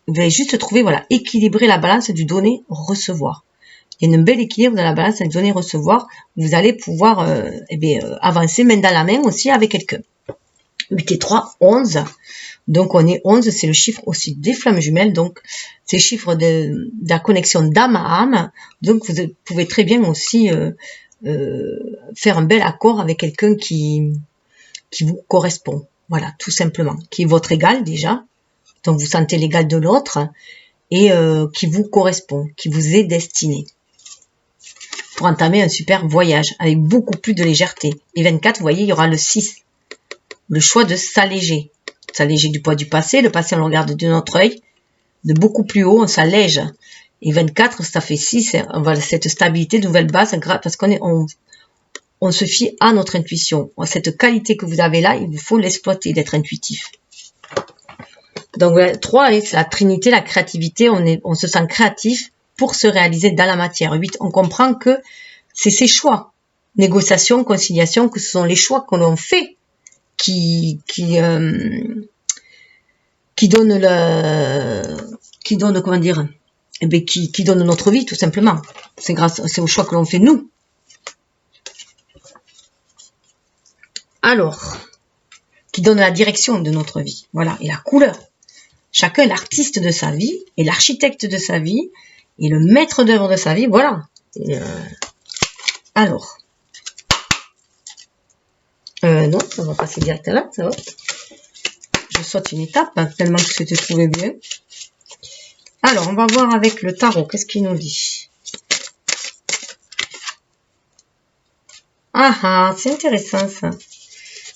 Vous allez juste trouver, voilà, équilibrer la balance du donner-recevoir. Il y a un bel équilibre dans la balance du donner-recevoir. Vous allez pouvoir avancer main dans la main aussi avec quelqu'un. 8 et 3, 11. Donc, on est 11, c'est le chiffre aussi des flammes jumelles. Donc, c'est le chiffre de la connexion d'âme à âme. Donc, vous pouvez très bien aussi faire un bel accord avec quelqu'un qui vous correspond. Voilà, tout simplement. Qui est votre égal déjà. Donc, vous sentez l'égal de l'autre et qui vous correspond, qui vous est destiné. Pour entamer un super voyage avec beaucoup plus de légèreté. Et 24, vous voyez, il y aura le 6. Le choix de s'alléger. S'alléger du poids du passé. Le passé, on le regarde de notre œil. De beaucoup plus haut, on s'allège. Et 24, ça fait 6. On va cette stabilité de nouvelle base parce on se fie à notre intuition. Cette qualité que vous avez là, il vous faut l'exploiter, d'être intuitif. Donc, 3, c'est la trinité, la créativité. On se sent créatif pour se réaliser dans la matière. 8, on comprend que c'est ses choix. Négociation, conciliation, que ce sont les choix que l'on fait qui donne comment dire, qui donne notre vie tout simplement. C'est au choix que l'on fait nous. Alors, qui donne la direction de notre vie. Voilà, et la couleur. Chacun est l'artiste de sa vie, et l'architecte de sa vie, et le maître d'œuvre de sa vie. Voilà. Alors. Non, ça va passer direct là, ça va. Je saute une étape, hein, tellement que c'était trouvé bien. Alors, on va voir avec le tarot, qu'est-ce qu'il nous dit? Ah ah, c'est intéressant ça.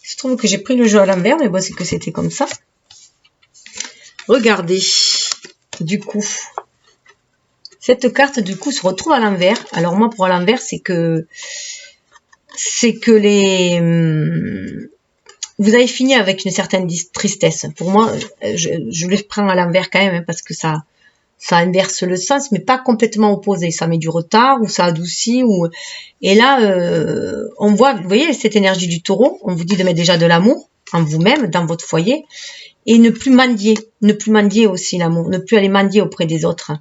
Je trouve que j'ai pris le jeu à l'envers, mais bon, c'est que c'était comme ça. Regardez, du coup, cette carte, du coup, se retrouve à l'envers. Alors moi, pour à l'envers, c'est que vous avez fini avec une certaine tristesse. Pour moi, je le prends à l'envers quand même, hein, parce que ça inverse le sens, mais pas complètement opposé. Ça met du retard, ou ça adoucit, et là, on voit, vous voyez, cette énergie du taureau, on vous dit de mettre déjà de l'amour en vous-même, dans votre foyer, et ne plus mendier aussi l'amour, ne plus aller mendier auprès des autres.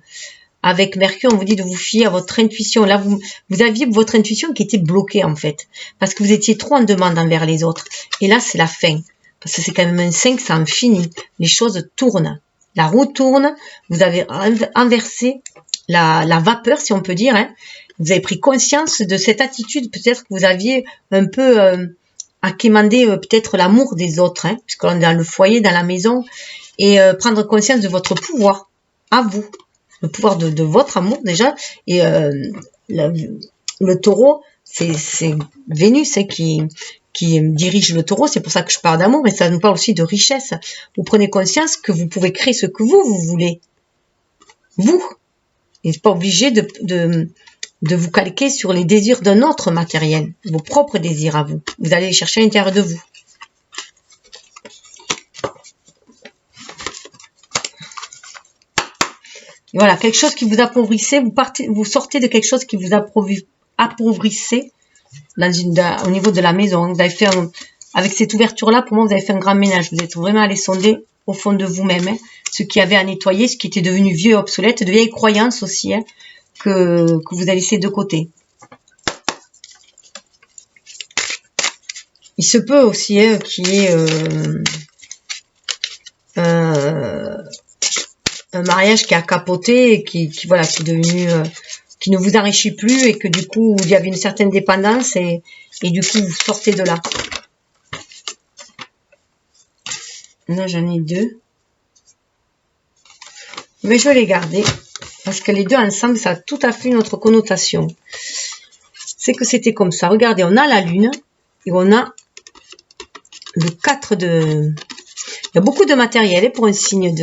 Avec Mercure, on vous dit de vous fier à votre intuition. Là, vous aviez votre intuition qui était bloquée, en fait. Parce que vous étiez trop en demande envers les autres. Et là, c'est la fin. Parce que c'est quand même un 5, ça en finit. Les choses tournent. La roue tourne. Vous avez inversé la vapeur, si on peut dire. Hein. Vous avez pris conscience de cette attitude. Peut-être que vous aviez un peu à quémander peut-être l'amour des autres. Hein, puisque l'on est dans le foyer, dans la maison. Et prendre conscience de votre pouvoir. À vous. Le pouvoir de votre amour déjà, et le taureau, c'est Vénus qui dirige le taureau, c'est pour ça que je parle d'amour, mais ça nous parle aussi de richesse. Vous prenez conscience que vous pouvez créer ce que vous voulez, vous, et pas obligé de vous calquer sur les désirs d'un autre matériel, vos propres désirs à vous. Vous allez les chercher à l'intérieur de vous. Voilà, quelque chose qui vous appauvrissait, vous sortez de quelque chose qui vous appauvrissait au niveau de la maison. Vous avez fait avec cette ouverture-là, pour moi, vous avez fait un grand ménage. Vous êtes vraiment allé sonder au fond de vous-même, hein, ce qui avait à nettoyer, ce qui était devenu vieux et obsolète, de vieilles croyances aussi, hein, que vous avez laissé de côté. Il se peut aussi hein, qu'il y ait un mariage qui a capoté et qui voilà, qui est devenu, qui ne vous enrichit plus et que du coup, il y avait une certaine dépendance et du coup, vous sortez de là. Là, j'en ai deux. Mais je vais les garder parce que les deux ensemble, ça a tout à fait une autre connotation. C'est que c'était comme ça. Regardez, on a la lune et on a le 4 de... Il y a beaucoup de matériel pour un signe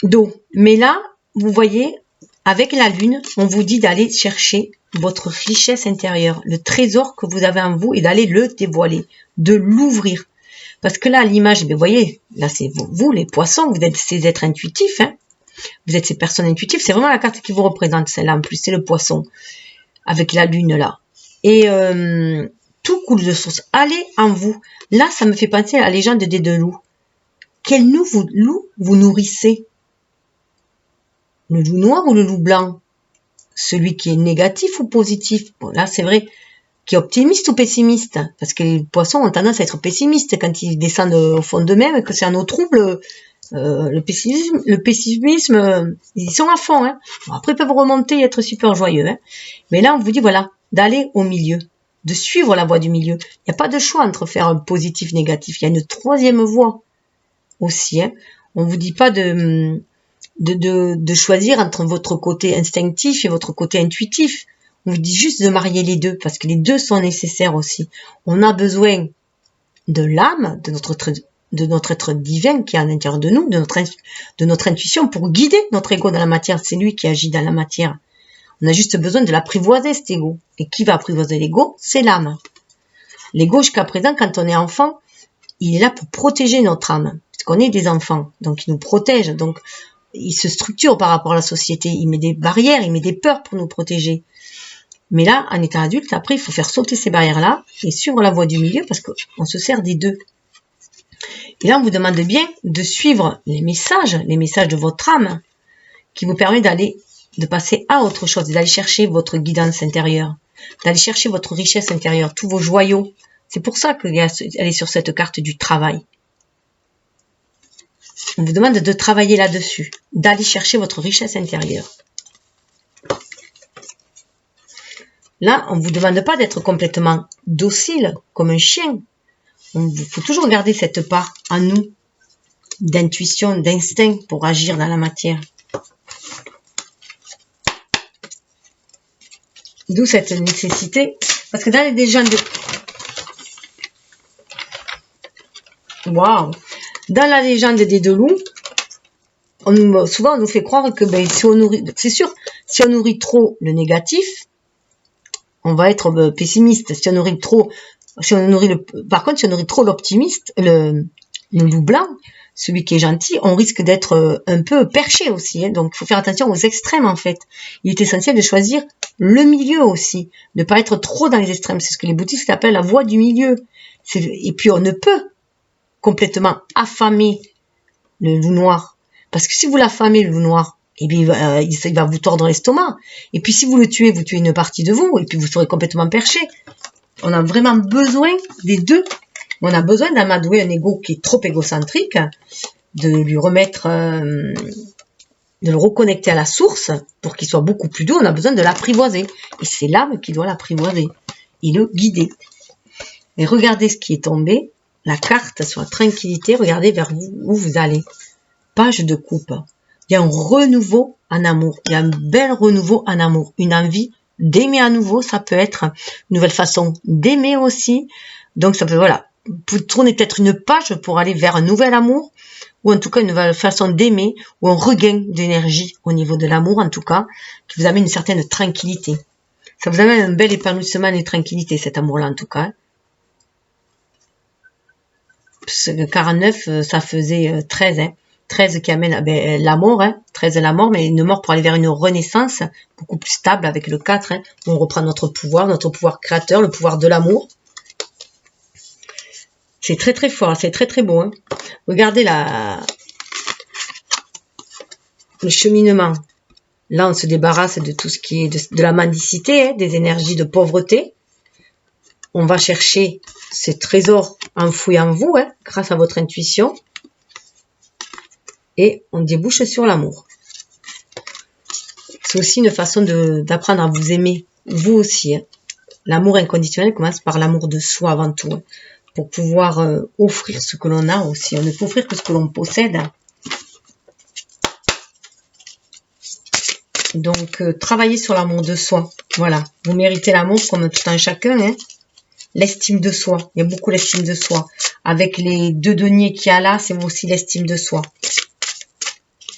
d'eau. Mais là, vous voyez, avec la lune, on vous dit d'aller chercher votre richesse intérieure, le trésor que vous avez en vous et d'aller le dévoiler, de l'ouvrir. Parce que là, l'image, vous voyez, là c'est vous, les poissons, vous êtes ces êtres intuitifs, hein. Vous êtes ces personnes intuitives, c'est vraiment la carte qui vous représente, celle-là en plus, c'est le poisson, avec la lune là. Et tout coule de source, allez en vous. Là, ça me fait penser à la légende des deux loups. Quel loup vous nourrissez? Le loup noir ou le loup blanc? Celui qui est négatif ou positif? Bon, là, c'est vrai, qui est optimiste ou pessimiste? Parce que les poissons ont tendance à être pessimistes quand ils descendent au fond d'eux-mêmes, que c'est un eau trouble. Le pessimisme, ils sont à fond. Hein. Bon, après, ils peuvent remonter et être super joyeux. Hein. Mais là, on vous dit, voilà, d'aller au milieu, de suivre la voie du milieu. Il n'y a pas de choix entre faire un positif, négatif. Il y a une troisième voie aussi. Hein. On vous dit pas de choisir entre votre côté instinctif et votre côté intuitif. On vous dit juste de marier les deux, parce que les deux sont nécessaires aussi. On a besoin de l'âme, de notre être divin qui est à l'intérieur de nous, de notre intuition pour guider notre ego dans la matière. C'est lui qui agit dans la matière. On a juste besoin de l'apprivoiser, cet ego. Et qui va apprivoiser l'ego? C'est l'âme. L'ego, jusqu'à présent, quand on est enfant, il est là pour protéger notre âme. Parce qu'on est des enfants. Donc, il nous protège. Donc, il se structure par rapport à la société. Il met des barrières, il met des peurs pour nous protéger. Mais là, en étant adulte, après, il faut faire sauter ces barrières-là et suivre la voie du milieu parce qu'on se sert des deux. Et là, on vous demande bien de suivre les messages de votre âme qui vous permet de passer à autre chose, d'aller chercher votre guidance intérieure, d'aller chercher votre richesse intérieure, tous vos joyaux. C'est pour ça qu'elle est sur cette carte du travail. On vous demande de travailler là-dessus, d'aller chercher votre richesse intérieure. Là, on ne vous demande pas d'être complètement docile, comme un chien. Il faut toujours garder cette part en nous, d'intuition, d'instinct pour agir dans la matière. D'où cette nécessité, parce que dans les légendes dans la légende des deux loups, souvent on nous fait croire que si on nourrit, c'est sûr, si on nourrit trop le négatif, on va être pessimiste. Si on nourrit trop, par contre, si on nourrit trop l'optimiste, le loup blanc, celui qui est gentil, on risque d'être un peu perché aussi. Hein. Donc, il faut faire attention aux extrêmes, en fait. Il est essentiel de choisir le milieu aussi, de ne pas être trop dans les extrêmes. C'est ce que les bouddhistes appellent la voie du milieu. Et puis, on ne peut complètement affamer le loup noir. Parce que si vous l'affamez, le loup noir, eh bien, il va vous tordre l'estomac. Et puis, si vous le tuez, vous tuez une partie de vous, et puis vous serez complètement perché. On a vraiment besoin des deux. On a besoin d'amadouer un ego qui est trop égocentrique, de lui remettre, de le reconnecter à la source pour qu'il soit beaucoup plus doux. On a besoin de l'apprivoiser. Et c'est l'âme qui doit l'apprivoiser et le guider. Et regardez ce qui est tombé. La carte sur la tranquillité. Regardez vers où vous allez. Page de coupe. Il y a un renouveau en amour. Il y a un bel renouveau en amour. Une envie d'aimer à nouveau. Ça peut être une nouvelle façon d'aimer aussi. Donc ça peut, voilà. Vous tournez peut-être une page pour aller vers un nouvel amour, ou en tout cas une nouvelle façon d'aimer, ou un regain d'énergie au niveau de l'amour, en tout cas, qui vous amène une certaine tranquillité. Ça vous amène un bel épanouissement et tranquillité, cet amour-là, en tout cas. Parce que 49, ça faisait 13, hein. 13 qui amène la mort, 13 la mort, mais une mort pour aller vers une renaissance beaucoup plus stable avec le 4. On reprend notre pouvoir créateur, le pouvoir de l'amour. C'est très très fort, c'est très très beau. Regardez le cheminement. Là, on se débarrasse de tout ce qui est de la mendicité, des énergies de pauvreté. On va chercher ces trésors enfouis en vous, grâce à votre intuition. Et on débouche sur l'amour. C'est aussi une façon d'apprendre à vous aimer, vous aussi. L'amour inconditionnel commence par l'amour de soi avant tout, pour pouvoir offrir ce que l'on a aussi. On ne peut offrir que ce que l'on possède. Donc, travaillez sur l'amour de soi. Voilà, vous méritez l'amour comme tout un chacun. L'estime de soi, il y a beaucoup l'estime de soi. Avec les 2 deniers qu'il y a là, c'est aussi l'estime de soi.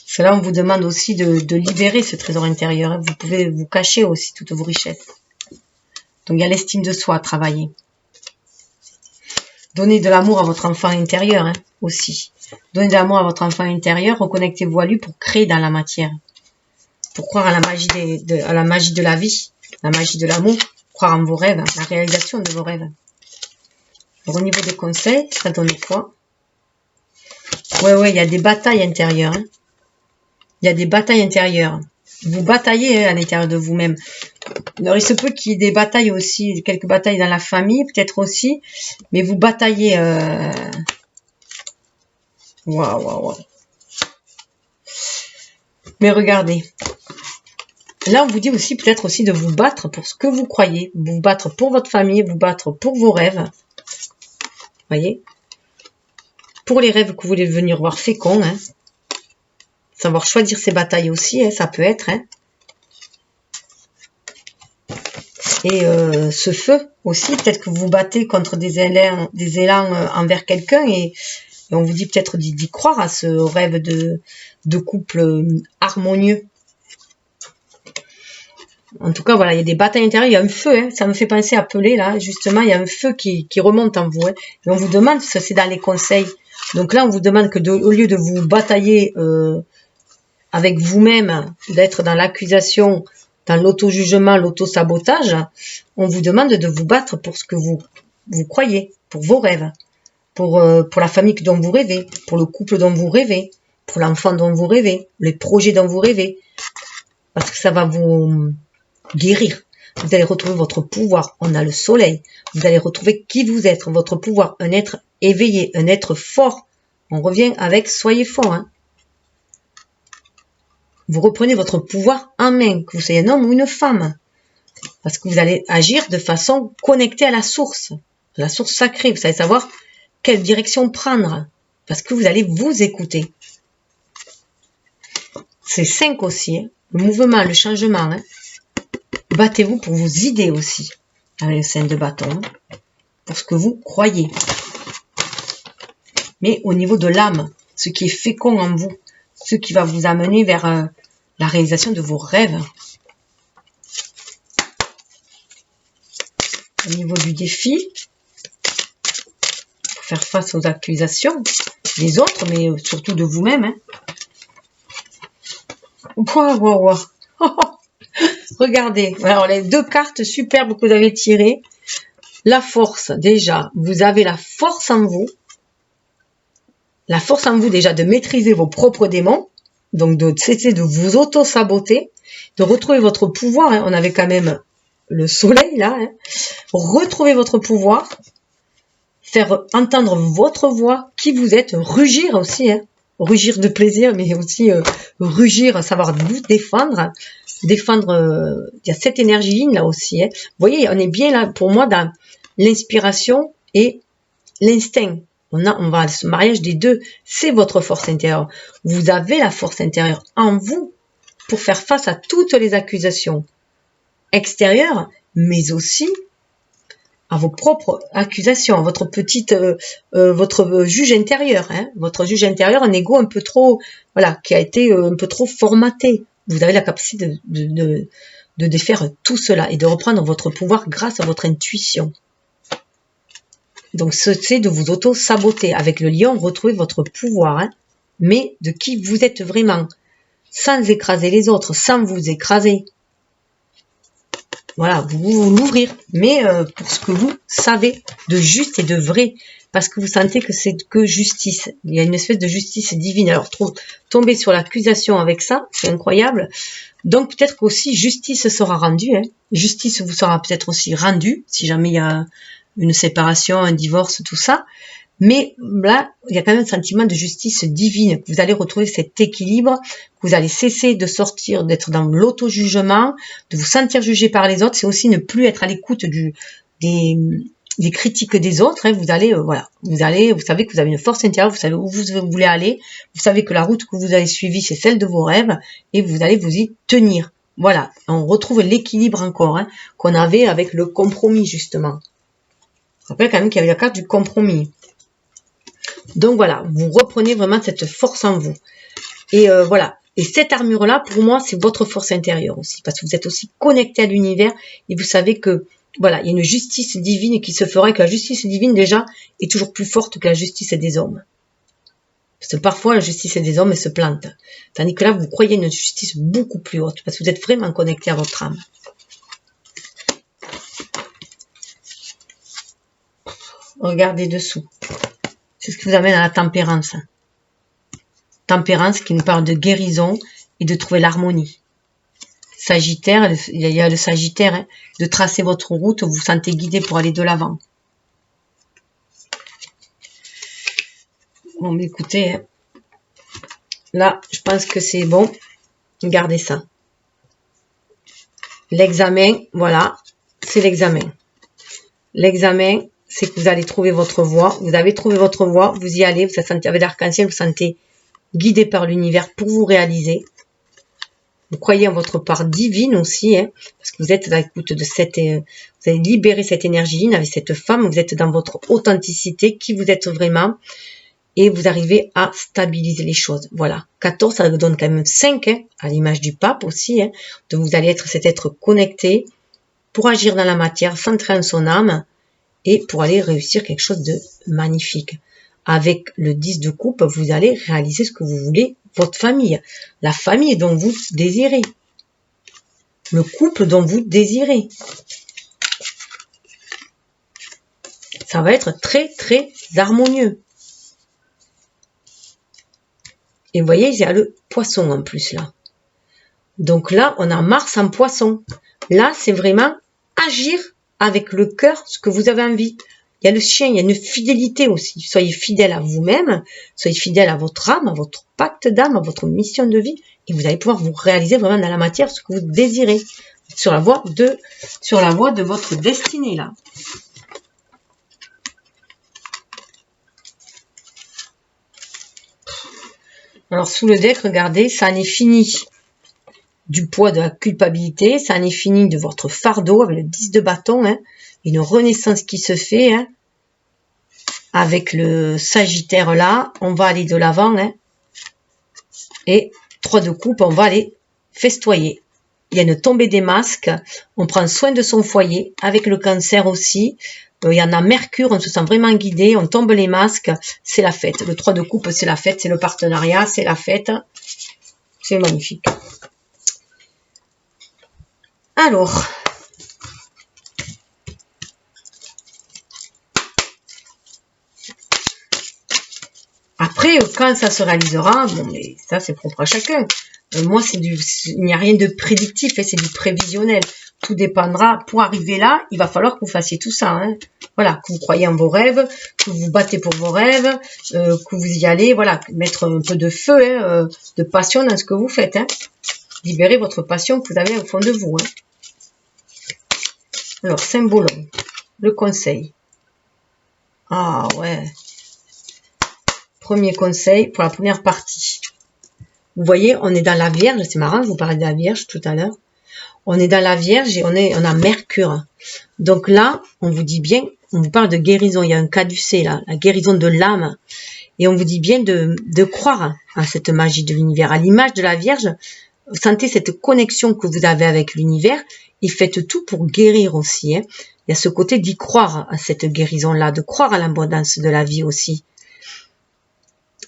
Cela, on vous demande aussi de libérer ce trésor intérieur. Vous pouvez vous cacher aussi toutes vos richesses. Donc, il y a l'estime de soi à travailler. Donnez de l'amour à votre enfant intérieur aussi. Donnez de l'amour à votre enfant intérieur. Reconnectez-vous à lui pour créer dans la matière. Pour croire à la magie à la magie de la vie, la magie de l'amour. Croire en vos rêves, la réalisation de vos rêves. Alors, au niveau des conseils, ça donne quoi? Ouais, il y a des batailles intérieures. Il y a des batailles intérieures. Vous bataillez à l'intérieur de vous-même. Alors, il se peut qu'il y ait des batailles aussi, quelques batailles dans la famille, peut-être aussi, mais vous bataillez. Waouh. Mais regardez. Là, on vous dit aussi peut-être aussi de vous battre pour ce que vous croyez, vous battre pour votre famille, vous battre pour vos rêves. Voyez, pour les rêves que vous voulez venir voir féconds, savoir choisir ses batailles aussi, ça peut être. Et ce feu aussi, peut-être que vous vous battez contre des élans envers quelqu'un et on vous dit peut-être d'y croire à ce rêve de couple harmonieux. En tout cas, voilà, il y a des batailles intérieures, il y a un feu, ça me fait penser à Pelé, là, justement, il y a un feu qui remonte en vous, et on vous demande, ça c'est dans les conseils, donc là, on vous demande que au lieu de vous batailler avec vous-même, d'être dans l'accusation, dans l'auto-jugement, l'auto-sabotage, on vous demande de vous battre pour ce que vous croyez, pour vos rêves, pour la famille dont vous rêvez, pour le couple dont vous rêvez, pour l'enfant dont vous rêvez, les projets dont vous rêvez, parce que ça va vous guérir. Vous allez retrouver votre pouvoir. On a le soleil. Vous allez retrouver qui vous êtes, votre pouvoir, un être éveillé, un être fort. On revient avec soyez fort. Vous reprenez votre pouvoir en main, que vous soyez un homme ou une femme. Parce que vous allez agir de façon connectée à la source sacrée. Vous savez savoir quelle direction prendre. Parce que vous allez vous écouter. C'est 5 aussi. Le mouvement, le changement. Battez-vous pour vos idées aussi, avec le 5 de bâton, pour ce que vous croyez. Mais au niveau de l'âme, ce qui est fécond en vous, ce qui va vous amener vers la réalisation de vos rêves. Au niveau du défi, pour faire face aux accusations des autres, mais surtout de vous-même. Waouh. Regardez, alors les 2 cartes superbes que vous avez tirées. La force, déjà, vous avez la force en vous. La force en vous déjà de maîtriser vos propres démons. Donc de cesser de vous auto-saboter. De retrouver votre pouvoir. On avait quand même le soleil là. Retrouvez votre pouvoir. Faire entendre votre voix, qui vous êtes. Rugir aussi. Rugir de plaisir, mais aussi rugir, savoir vous défendre. Défendre, il y a cette énergie yin là aussi. Vous voyez, on est bien là pour moi dans l'inspiration et l'instinct. On va ce mariage des deux, c'est votre force intérieure. Vous avez la force intérieure en vous pour faire face à toutes les accusations extérieures, mais aussi à vos propres accusations, à votre votre juge intérieur, votre juge intérieur, un ego un peu trop, voilà, qui a été un peu trop formaté. Vous avez la capacité de défaire tout cela et de reprendre votre pouvoir grâce à votre intuition. Donc, c'est de vous auto-saboter. Avec le lion, retrouvez votre pouvoir. mais de qui vous êtes vraiment, sans écraser les autres, sans vous écraser. Voilà, vous l'ouvrir, mais pour ce que vous savez de juste et de vrai, parce que vous sentez que c'est que justice. Il y a une espèce de justice divine. Alors, tomber sur l'accusation avec ça, c'est incroyable. Donc, peut-être qu'aussi justice sera rendue. Hein. Justice vous sera peut-être aussi rendue, si jamais il y a une séparation, un divorce, tout ça. Mais là, il y a quand même un sentiment de justice divine, que vous allez retrouver cet équilibre, que vous allez cesser de sortir, d'être dans l'auto-jugement, de vous sentir jugé par les autres. C'est aussi ne plus être à l'écoute des critiques des autres. Hein. Vous allez, voilà, vous savez que vous avez une force intérieure, vous savez où vous voulez aller, vous savez que la route que vous avez suivie, c'est celle de vos rêves, et vous allez vous y tenir. Voilà, on retrouve l'équilibre encore, hein, qu'on avait avec le compromis, justement. Je rappelle quand même qu'il y avait la carte du compromis. Donc voilà, vous reprenez vraiment cette force en vous. Et voilà. Et cette armure-là, pour moi, c'est votre force intérieure aussi. Parce que vous êtes aussi connecté à l'univers. Et vous savez que, voilà, il y a une justice divine qui se fera. Et que la justice divine, déjà, est toujours plus forte que la justice des hommes. Parce que parfois, la justice des hommes, elle se plante. Tandis que là, vous croyez une justice beaucoup plus haute. Parce que vous êtes vraiment connecté à votre âme. Regardez dessous. C'est ce qui vous amène à la tempérance. Tempérance qui nous parle de guérison et de trouver l'harmonie. Sagittaire, il y a le Sagittaire, hein, de tracer votre route, vous vous sentez guidé pour aller de l'avant. Bon, mais écoutez, hein, là, je pense que c'est bon. Gardez ça. L'examen, voilà, c'est l'examen. L'examen, c'est que vous allez trouver votre voie. Vous avez trouvé votre voie, vous y allez, vous sentez avec l'arc-en-ciel, vous sentez guidé par l'univers pour vous réaliser. Vous croyez en votre part divine aussi, hein, parce que vous êtes à l'écoute de cette... vous avez libéré cette énergie avec cette femme, vous êtes dans votre authenticité, qui vous êtes vraiment, et vous arrivez à stabiliser les choses. Voilà. 14, ça vous donne quand même 5, hein, à l'image du pape aussi. Hein, donc vous allez être cet être connecté pour agir dans la matière, centré en son âme, et pour aller réussir quelque chose de magnifique. Avec le 10 de coupe, vous allez réaliser ce que vous voulez, votre famille, la famille dont vous désirez, le couple dont vous désirez. Ça va être très, très harmonieux. Et vous voyez, il y a le poisson en plus là. Donc là, on a Mars en poisson. Là, c'est vraiment agir avec le cœur ce que vous avez envie. Il y a le chien, il y a une fidélité aussi. Soyez fidèle à vous-même, soyez fidèle à votre âme, à votre pacte d'âme, à votre mission de vie, et vous allez pouvoir vous réaliser vraiment dans la matière ce que vous désirez, sur la voie de votre destinée là. Alors sous le deck, regardez, ça en est fini du poids de la culpabilité, ça en est fini de votre fardeau avec le 10 de bâton, hein. Une renaissance qui se fait, hein. Avec le Sagittaire là, on va aller de l'avant, hein. Et 3 de coupe, on va aller festoyer. Il y a une tombée des masques, on prend soin de son foyer, avec le Cancer aussi. Il y en a Mercure, on se sent vraiment guidé, on tombe les masques, c'est la fête. Le 3 de coupe, c'est la fête, c'est le partenariat, c'est la fête. C'est magnifique. Alors, après, quand ça se réalisera, bon, mais ça c'est propre à chacun. Moi, il n'y a rien de prédictif, hein, c'est du prévisionnel. Tout dépendra. Pour arriver là, il va falloir que vous fassiez tout ça. Hein. Voilà, que vous croyez en vos rêves, que vous vous battez pour vos rêves, que vous y allez. Voilà, mettre un peu de feu, hein, de passion dans ce que vous faites. Hein. Libérez votre passion que vous avez au fond de vous. Hein. Alors, symbolon, le conseil. Ah ouais. Premier conseil pour la première partie. Vous voyez, on est dans la Vierge. C'est marrant, je vous parlais de la Vierge tout à l'heure. On est dans la Vierge et on a Mercure. Donc là, on vous dit bien, on vous parle de guérison. Il y a un caducée là, la guérison de l'âme. Et on vous dit bien de croire à cette magie de l'univers. À l'image de la Vierge, sentez cette connexion que vous avez avec l'univers et faites tout pour guérir aussi. Hein. Il y a ce côté d'y croire à cette guérison-là, de croire à l'abondance de la vie aussi.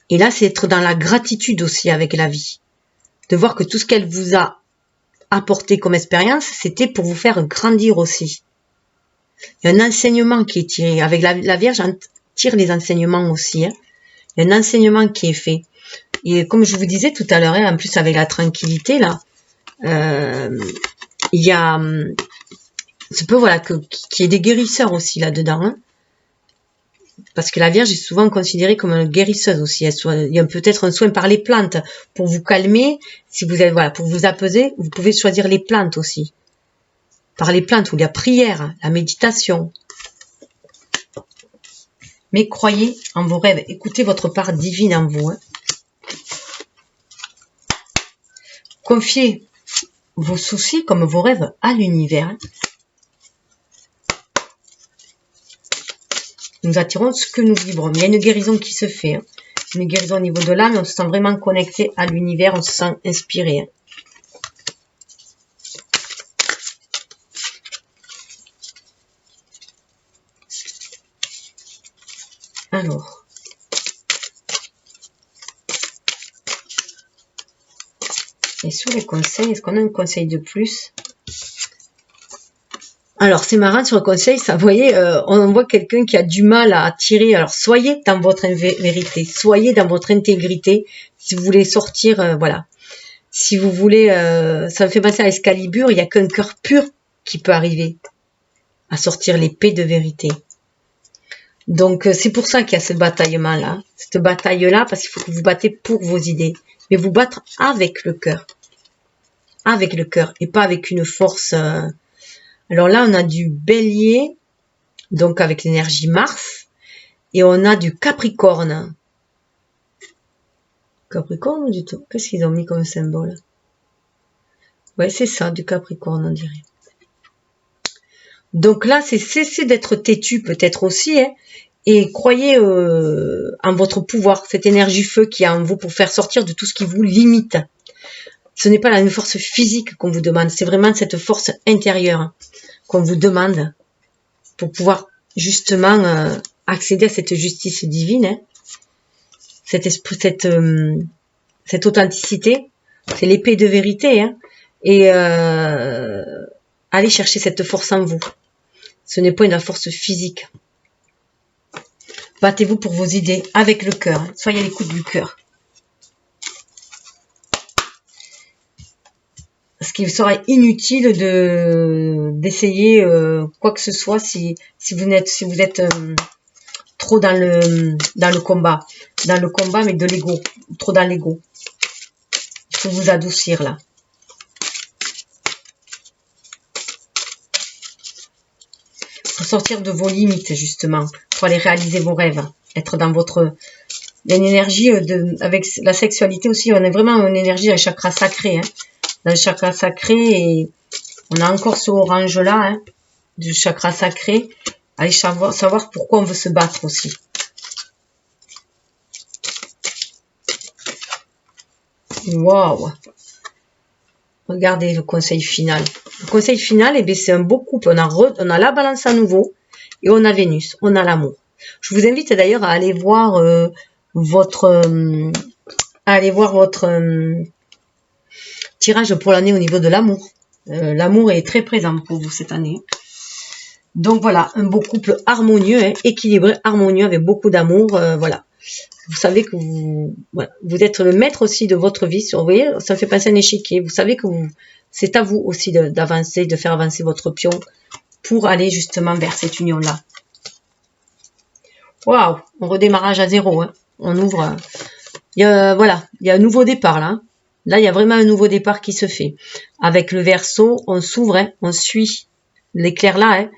Et là, c'est être dans la gratitude aussi avec la vie. De voir que tout ce qu'elle vous a apporté comme expérience, c'était pour vous faire grandir aussi. Il y a un enseignement qui est tiré. Avec la Vierge, on tire les enseignements aussi. Hein. Il y a un enseignement qui est fait. Et comme je vous disais tout à l'heure, hein, en plus avec la tranquillité, là, il y a... C'est peu, voilà, qu'il y ait des guérisseurs aussi là-dedans. Hein. Parce que la Vierge est souvent considérée comme une guérisseuse aussi. Il y a peut-être un soin par les plantes pour vous calmer. Si vous êtes, voilà, pour vous apaiser, vous pouvez choisir les plantes aussi. Par les plantes, ou la prière, la méditation. Mais croyez en vos rêves. Écoutez votre part divine en vous. Hein. Confiez vos soucis comme vos rêves à l'univers. Hein. Nous attirons ce que nous vibrons. Il y a une guérison qui se fait. Hein. Une guérison au niveau de l'âme. On se sent vraiment connecté à l'univers. On se sent inspiré. Hein. Alors. Et sur les conseils, est-ce qu'on a un conseil de plus? Alors, c'est marrant sur le conseil, ça, vous voyez, on voit quelqu'un qui a du mal à attirer. Alors, soyez dans votre vérité, soyez dans votre intégrité. Si vous voulez sortir, voilà. Si vous voulez, ça me fait penser à Excalibur, il n'y a qu'un cœur pur qui peut arriver à sortir l'épée de vérité. Donc, c'est pour ça qu'il y a ce bataillement-là, cette bataille-là, parce qu'il faut que vous battez pour vos idées. Mais vous battre avec le cœur. Avec le cœur, et pas avec une force... Alors là, on a du Bélier, donc avec l'énergie Mars, et on a du Capricorne. Capricorne ou du tout? Qu'est-ce qu'ils ont mis comme symbole? Ouais, c'est ça, du Capricorne, on dirait. Donc là, c'est cesser d'être têtu peut-être aussi, hein, et croyez en votre pouvoir, cette énergie feu qui est en vous pour faire sortir de tout ce qui vous limite. Ce n'est pas une force physique qu'on vous demande, c'est vraiment cette force intérieure qu'on vous demande pour pouvoir justement accéder à cette justice divine, hein, cette authenticité, c'est l'épée de vérité, hein, et allez chercher cette force en vous. Ce n'est pas une force physique. Battez-vous pour vos idées avec le cœur, hein, soyez à l'écoute du cœur. Parce qu'il serait inutile d'essayer quoi que ce soit si vous êtes trop dans le combat, mais de l'ego, trop dans l'ego. Il faut vous adoucir là. Il faut sortir de vos limites justement pour aller réaliser vos rêves, être dans votre... Il y a une énergie avec la sexualité aussi, on a vraiment une énergie dans le chakra sacré, hein. Dans le chakra sacré, et on a encore ce orange là, hein, du chakra sacré. Allez savoir pourquoi on veut se battre aussi. Waouh! Regardez le conseil final. Le conseil final, eh bien, c'est un beau couple. On a la balance à nouveau et on a Vénus, on a l'amour. Je vous invite d'ailleurs à aller voir votre tirage pour l'année au niveau de l'amour. L'amour est très présent pour vous cette année. Donc voilà, un beau couple harmonieux, hein, équilibré, harmonieux, avec beaucoup d'amour. Voilà. Vous savez que vous êtes le maître aussi de votre vie. Vous voyez, ça fait penser à un échiquier. Vous savez que c'est à vous aussi d'avancer, de faire avancer votre pion pour aller justement vers cette union-là. Waouh, on redémarrage à zéro. Hein. On ouvre. Voilà, il y a un nouveau départ là. Hein. Là, il y a vraiment un nouveau départ qui se fait. Avec le Verseau, on s'ouvre, hein, on suit l'éclair là, hein,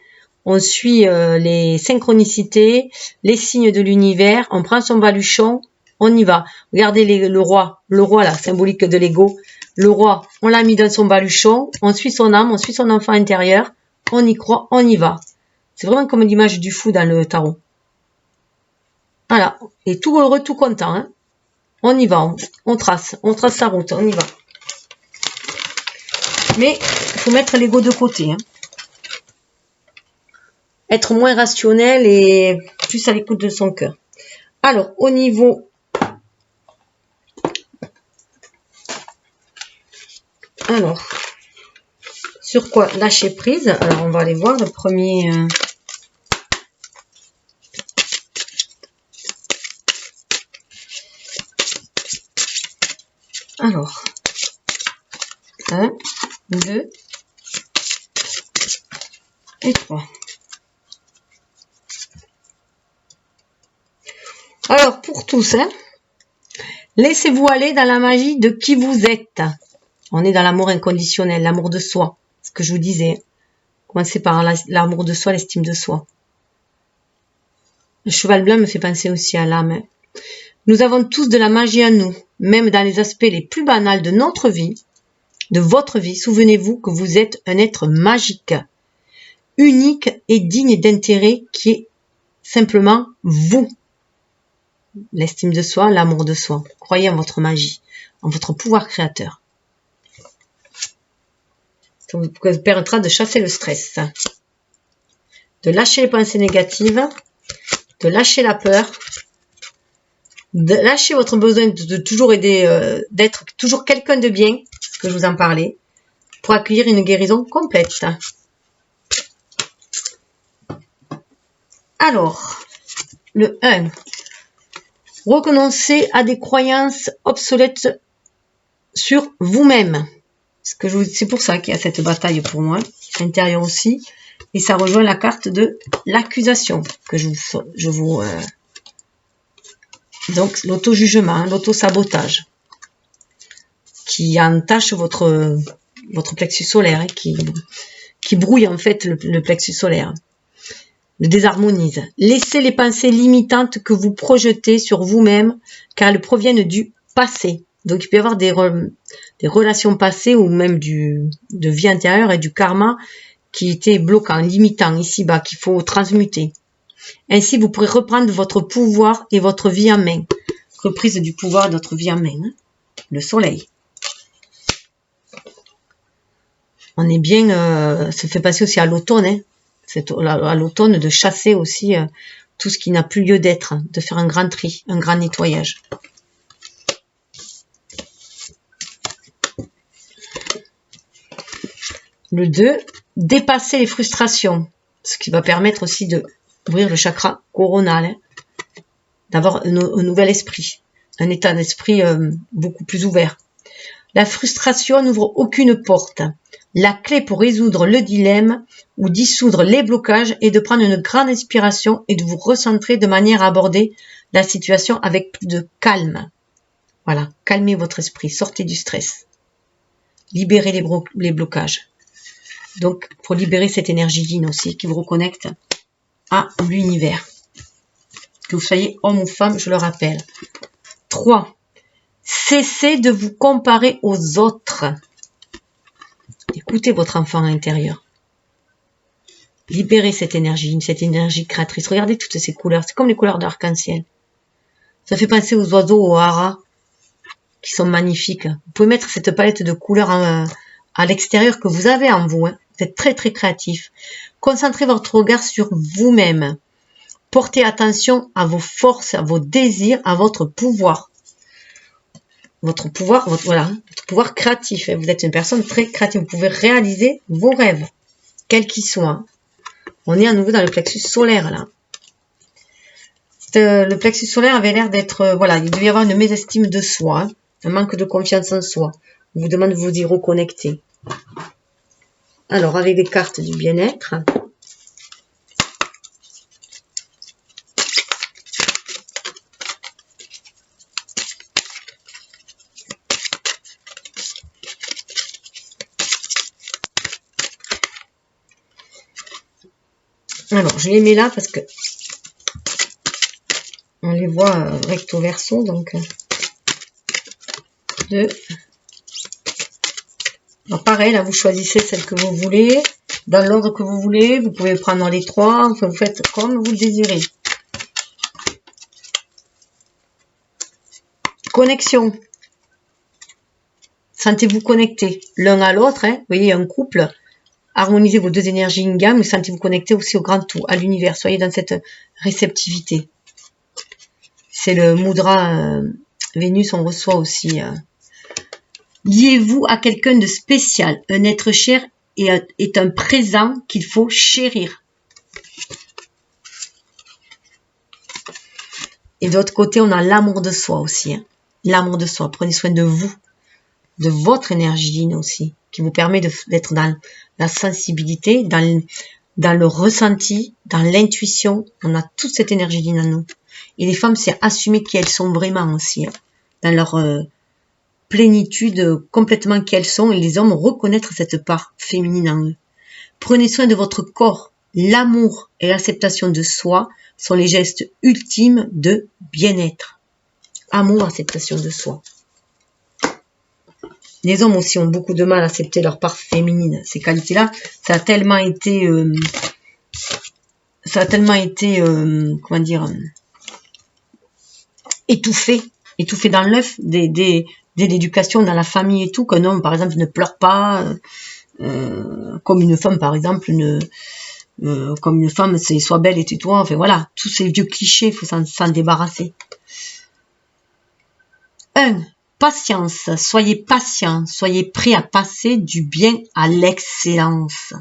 on suit les synchronicités, les signes de l'univers, on prend son baluchon, on y va. Regardez le roi là, symbolique de l'ego. Le roi, on l'a mis dans son baluchon, on suit son âme, on suit son enfant intérieur, on y croit, on y va. C'est vraiment comme l'image du fou dans le tarot. Voilà, et tout heureux, tout content, hein. On y va, on trace sa route, on y va. Mais il faut mettre l'ego de côté. Hein. Être moins rationnel et plus à l'écoute de son cœur. Alors, au niveau Alors, sur quoi lâcher prise? Alors, on va aller voir le premier. Alors, 1, 2 et 3. Alors, pour tous, hein, laissez-vous aller dans la magie de qui vous êtes. On est dans l'amour inconditionnel, l'amour de soi. Ce que je vous disais. Commencez par l'amour de soi, l'estime de soi. Le cheval blanc me fait penser aussi à l'âme. Nous avons tous de la magie en nous, même dans les aspects les plus banals de notre vie, de votre vie. Souvenez-vous que vous êtes un être magique, unique et digne d'intérêt qui est simplement vous. L'estime de soi, l'amour de soi. Croyez en votre magie, en votre pouvoir créateur. Ça vous permettra de chasser le stress, de lâcher les pensées négatives, de lâcher la peur, de lâcher votre besoin de toujours aider, d'être toujours quelqu'un de bien, ce que je vous en parlais, pour accueillir une guérison complète. Alors, le 1. Renoncez à des croyances obsolètes sur vous-même. C'est pour ça qu'il y a cette bataille pour moi, intérieure aussi. Et ça rejoint la carte de l'accusation que donc l'auto-jugement, l'auto-sabotage qui entache votre plexus solaire, qui brouille en fait le plexus solaire, le désharmonise. Laissez les pensées limitantes que vous projetez sur vous-même car elles proviennent du passé. Donc il peut y avoir des relations passées ou même de vie antérieure et du karma qui était bloquant, limitant ici-bas, qu'il faut transmuter. Ainsi, vous pourrez reprendre votre pouvoir et votre vie en main. Reprise du pouvoir de votre vie en main. Hein. Le soleil. On est bien, ça fait passer aussi à l'automne. Hein. C'est à l'automne de chasser aussi tout ce qui n'a plus lieu d'être, de faire un grand tri, un grand nettoyage. Le 2, dépasser les frustrations, ce qui va permettre aussi d'ouvrir le chakra coronal, hein, d'avoir un nouvel esprit, un état d'esprit beaucoup plus ouvert. La frustration n'ouvre aucune porte. La clé pour résoudre le dilemme ou dissoudre les blocages est de prendre une grande inspiration et de vous recentrer de manière à aborder la situation avec plus de calme. Voilà, calmez votre esprit, sortez du stress. Libérez les blocages. Donc, pour libérer cette énergie yin aussi, qui vous reconnecte à l'univers. Que vous soyez homme ou femme, je le rappelle. 3. Cessez de vous comparer aux autres. Écoutez votre enfant intérieur. Libérez cette énergie créatrice. Regardez toutes ces couleurs. C'est comme les couleurs d'arc-en-ciel. Ça fait penser aux oiseaux, aux haras, qui sont magnifiques. Vous pouvez mettre cette palette de couleurs à l'extérieur que vous avez en vous. Hein. Vous êtes très très créatif. Concentrez votre regard sur vous-même. Portez attention à vos forces, à vos désirs, à votre pouvoir. Votre pouvoir, votre pouvoir créatif. Vous êtes une personne très créative. Vous pouvez réaliser vos rêves, quels qu'ils soient. On est à nouveau dans le plexus solaire là. Le plexus solaire avait l'air d'être, il devait y avoir une mésestime de soi, un manque de confiance en soi. On vous demande de vous y reconnecter. Alors, avec des cartes du bien-être. Alors, je les mets là parce que on les voit recto verso, donc 2. Alors, pareil, là, vous choisissez celle que vous voulez, dans l'ordre que vous voulez. Vous pouvez prendre les 3, enfin, vous faites comme vous le désirez. Connexion. Sentez-vous connectés l'un à l'autre. Hein. Vous voyez, un couple. Harmonisez vos deux énergies yin-yang, mais sentez-vous connectés aussi au grand tout, à l'univers. Soyez dans cette réceptivité. C'est le mudra Vénus, on reçoit aussi Liez-vous à quelqu'un de spécial. Un être cher est un présent qu'il faut chérir. Et de l'autre côté, on a l'amour de soi aussi. Hein. L'amour de soi. Prenez soin de vous, de votre énergie aussi, qui vous permet d'être dans la sensibilité, dans le ressenti, dans l'intuition. On a toute cette énergie en nous. Et les femmes, c'est assumer qui elles sont vraiment aussi, hein, dans leur plénitude, complètement qui elles sont. Et les hommes reconnaître cette part féminine en eux. Prenez soin de votre corps. L'amour et l'acceptation de soi sont les gestes ultimes de bien-être. Amour, acceptation de soi. Les hommes aussi ont beaucoup de mal à accepter leur part féminine. Ces qualités-là, ça a tellement été, comment dire, étouffé dans l'œuf dès l'éducation, dans la famille et tout, qu'un homme, par exemple, ne pleure pas, comme une femme, par exemple, comme une femme, c'est soit belle et tais-toi, enfin voilà, tous ces vieux clichés, il faut s'en débarrasser. 1. Patience, soyez patient, soyez prêt à passer du bien à l'excellence.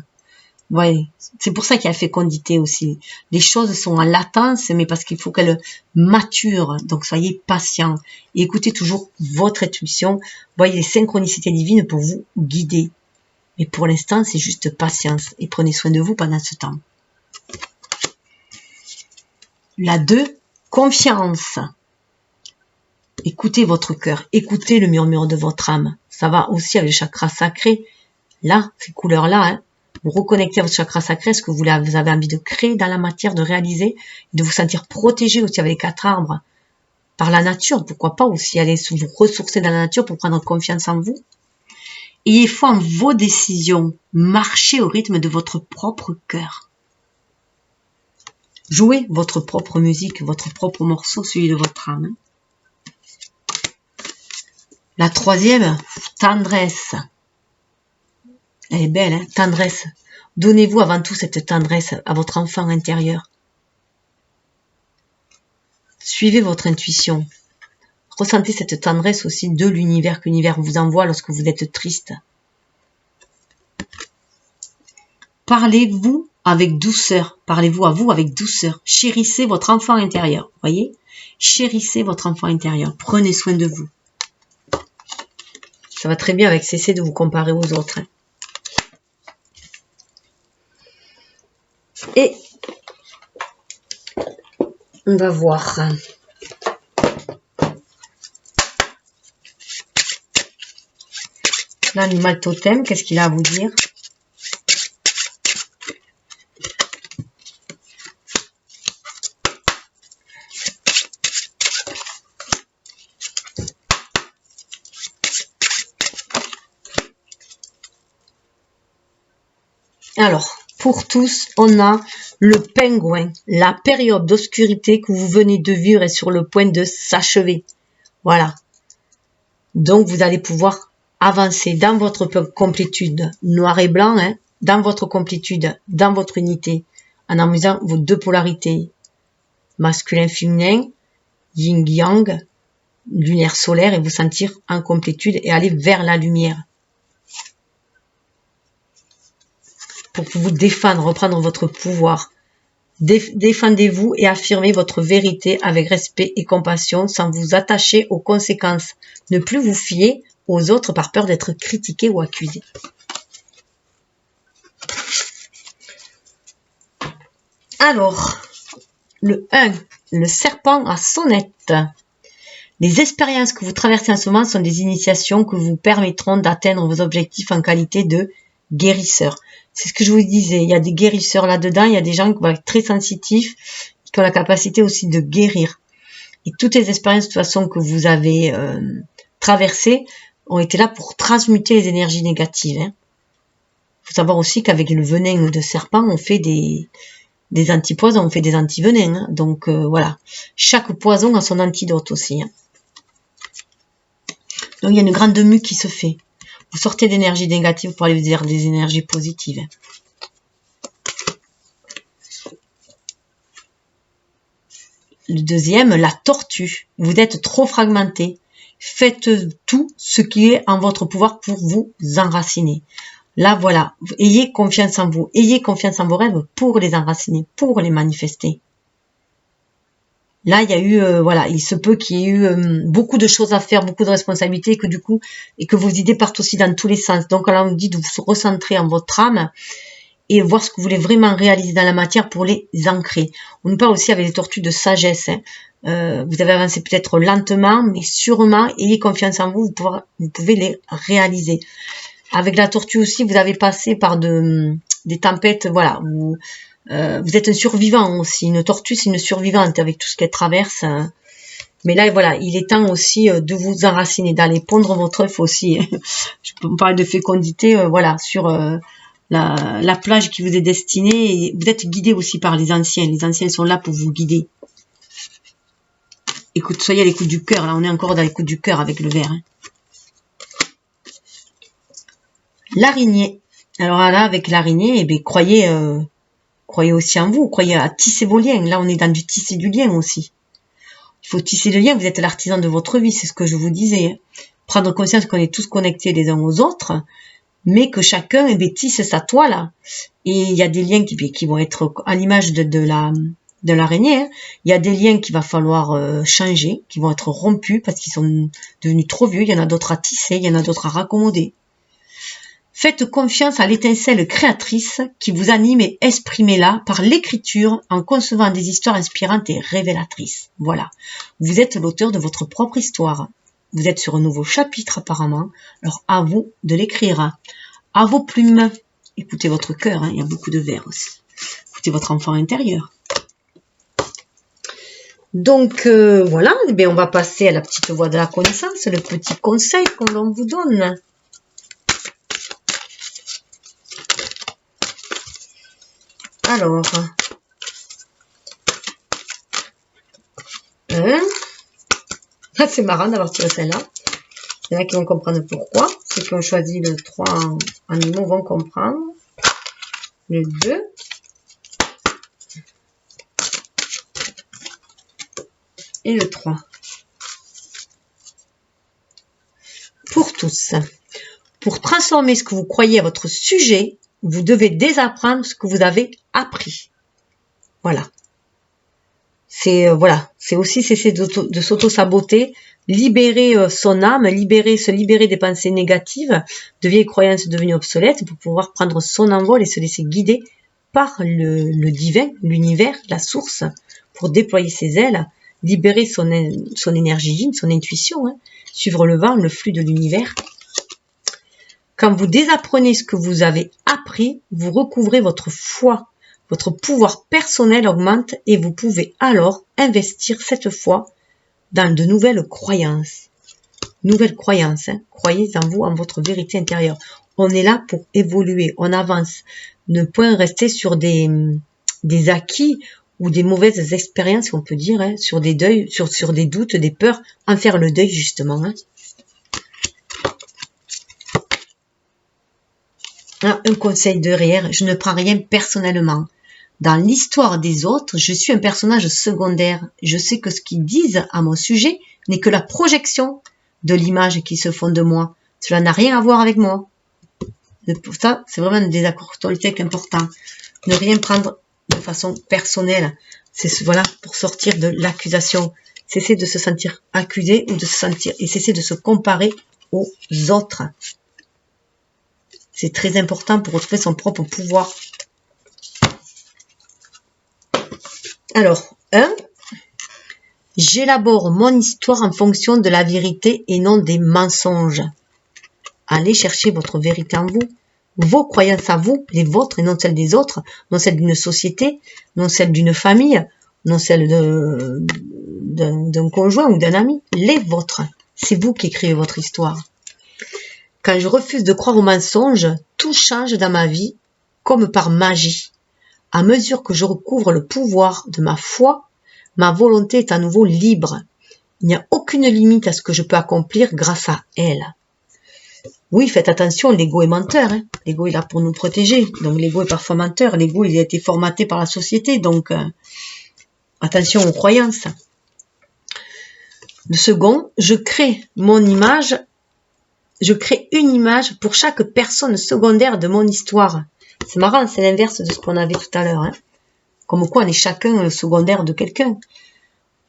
Ouais, c'est pour ça qu'il y a fécondité aussi. Les choses sont en latence, mais parce qu'il faut qu'elles maturent. Donc soyez patient et écoutez toujours votre intuition. Voyez les synchronicités divines pour vous guider. Mais pour l'instant, c'est juste patience et prenez soin de vous pendant ce temps. La 2, confiance. Écoutez votre cœur, écoutez le murmure de votre âme. Ça va aussi avec le chakra sacré. Là, ces couleurs-là, hein, vous reconnectez à votre chakra sacré, ce que vous avez envie de créer dans la matière, de réaliser, de vous sentir protégé aussi avec les 4 arbres par la nature. Pourquoi pas aussi aller vous ressourcer dans la nature pour prendre confiance en vous. Ayez foi en vos décisions. Marchez au rythme de votre propre cœur. Jouez votre propre musique, votre propre morceau, celui de votre âme. La 3e, tendresse. Elle est belle, hein, tendresse. Donnez-vous avant tout cette tendresse à votre enfant intérieur. Suivez votre intuition. Ressentez cette tendresse aussi de l'univers que l'univers vous envoie lorsque vous êtes triste. Parlez-vous avec douceur. Parlez-vous à vous avec douceur. Chérissez votre enfant intérieur. Voyez ? Chérissez votre enfant intérieur. Prenez soin de vous. Ça va très bien avec cesser de vous comparer aux autres. Hein. Et on va voir. L'animal totem, qu'est-ce qu'il a à vous dire ? Alors, pour tous, on a le pingouin. La période d'obscurité que vous venez de vivre est sur le point de s'achever. Voilà. Donc, vous allez pouvoir avancer dans votre complétude noir et blanc, hein, dans votre complétude, dans votre unité, en amusant vos 2 polarités, masculin-féminin, yin-yang, lunaire-solaire, et vous sentir en complétude et aller vers la lumière. Pour vous défendre, reprendre votre pouvoir. Défendez-vous et affirmez votre vérité avec respect et compassion sans vous attacher aux conséquences. Ne plus vous fier aux autres par peur d'être critiqué ou accusé. Alors, le 1, le serpent à sonnette. Les expériences que vous traversez en ce moment sont des initiations que vous permettront d'atteindre vos objectifs en qualité de guérisseur. C'est ce que je vous disais, il y a des guérisseurs là-dedans, il y a des gens qui vont être très sensitifs, qui ont la capacité aussi de guérir. Et toutes les expériences de toute façon que vous avez traversées ont été là pour transmuter les énergies négatives. Il faut savoir aussi qu'avec le venin de serpent, on fait des antipoisons, on fait des antivenins. Hein. Donc voilà, chaque poison a son antidote aussi. Hein. Donc il y a une grande mue qui se fait. Vous sortez d'énergie négative pour aller vers des énergies positives. Le 2e, la tortue. Vous êtes trop fragmenté. Faites tout ce qui est en votre pouvoir pour vous enraciner. Là, voilà, ayez confiance en vous, ayez confiance en vos rêves pour les enraciner, pour les manifester. Là, il y a eu, voilà, il se peut qu'il y ait eu beaucoup de choses à faire, beaucoup de responsabilités, que du coup, et que vos idées partent aussi dans tous les sens. Donc, là, on dit de vous recentrer en votre âme et voir ce que vous voulez vraiment réaliser dans la matière pour les ancrer. On nous parle aussi avec les tortues de sagesse. Vous avez avancé peut-être lentement, mais sûrement, ayez confiance en vous, vous pouvez les réaliser. Avec la tortue aussi, vous avez passé par des tempêtes, voilà, vous êtes un survivant aussi. Une tortue, c'est une survivante avec tout ce qu'elle traverse. Mais là, voilà, il est temps aussi de vous enraciner, d'aller pondre votre œuf aussi. Je peux parler de fécondité, voilà, sur la plage qui vous est destinée. Et vous êtes guidé aussi par les anciens. Les anciens sont là pour vous guider. Écoute, soyez à l'écoute du cœur. Là, on est encore dans l'écoute du cœur avec le verre. L'araignée. Alors là, avec l'araignée, eh bien, croyez aussi en vous, croyez à tisser vos liens. Là, on est dans du tisser du lien aussi. Il faut tisser le lien, vous êtes l'artisan de votre vie, c'est ce que je vous disais. Prendre conscience qu'on est tous connectés les uns aux autres, mais que chacun tisse sa toile. Et il y a des liens qui vont être à l'image de l'araignée. Il y a des liens qu'il va falloir changer, qui vont être rompus parce qu'ils sont devenus trop vieux. Il y en a d'autres à tisser, il y en a d'autres à raccommoder. Faites confiance à l'étincelle créatrice qui vous anime et exprimez-la par l'écriture en concevant des histoires inspirantes et révélatrices. Voilà. Vous êtes l'auteur de votre propre histoire. Vous êtes sur un nouveau chapitre apparemment. Alors à vous de l'écrire. À vos plumes. Écoutez votre cœur, il y a beaucoup de vers aussi. Écoutez votre enfant intérieur. Donc voilà, on va passer à la petite voie de la connaissance, le petit conseil qu'on vous donne. Alors, c'est marrant d'avoir tiré celle-là. Il y en a qui vont comprendre pourquoi. Ceux qui ont choisi le 3 en animaux vont comprendre. Le 2. Et le 3. Pour tous. Pour transformer ce que vous croyez à votre sujet, vous devez désapprendre ce que vous avez appris. Voilà. C'est aussi cesser de s'auto-saboter, libérer son âme, se libérer des pensées négatives, de vieilles croyances devenues obsolètes pour pouvoir prendre son envol et se laisser guider par le divin, l'univers, la source, pour déployer ses ailes, libérer son énergie, son intuition, suivre le vent, le flux de l'univers. Quand vous désapprenez ce que vous avez appris, vous recouvrez votre foi. Votre pouvoir personnel augmente et vous pouvez alors investir cette foi dans de nouvelles croyances. Nouvelles croyances, croyez en vous, en votre vérité intérieure. On est là pour évoluer, on avance. Ne point rester sur des acquis ou des mauvaises expériences, on peut dire, sur des deuils, sur des doutes, des peurs, en faire le deuil justement. Un conseil de rire, je ne prends rien personnellement. Dans l'histoire des autres, je suis un personnage secondaire. Je sais que ce qu'ils disent à mon sujet n'est que la projection de l'image qu'ils se font de moi. Cela n'a rien à voir avec moi. Pour ça, c'est vraiment un désaccord toltec important. Ne rien prendre de façon personnelle. C'est pour sortir de l'accusation. Cesser de se sentir accusé ou de se sentir et cesser de se comparer aux autres. C'est très important pour retrouver son propre pouvoir. Alors, 1. J'élabore mon histoire en fonction de la vérité et non des mensonges. Allez chercher votre vérité en vous, vos croyances à vous, les vôtres et non celles des autres, non celles d'une société, non celles d'une famille, non celles d'un conjoint ou d'un ami, les vôtres. C'est vous qui écrivez votre histoire. Quand je refuse de croire aux mensonges, tout change dans ma vie comme par magie. À mesure que je recouvre le pouvoir de ma foi, ma volonté est à nouveau libre. Il n'y a aucune limite à ce que je peux accomplir grâce à elle. Oui, faites attention, l'ego est menteur. L'ego est là pour nous protéger. Donc l'ego est parfois menteur. L'ego, il a été formaté par la société. Donc attention aux croyances. Le second, je crée mon image, je crée une image pour chaque personne secondaire de mon histoire. C'est marrant, c'est l'inverse de ce qu'on avait tout à l'heure. Hein. Comme quoi, on est chacun le secondaire de quelqu'un.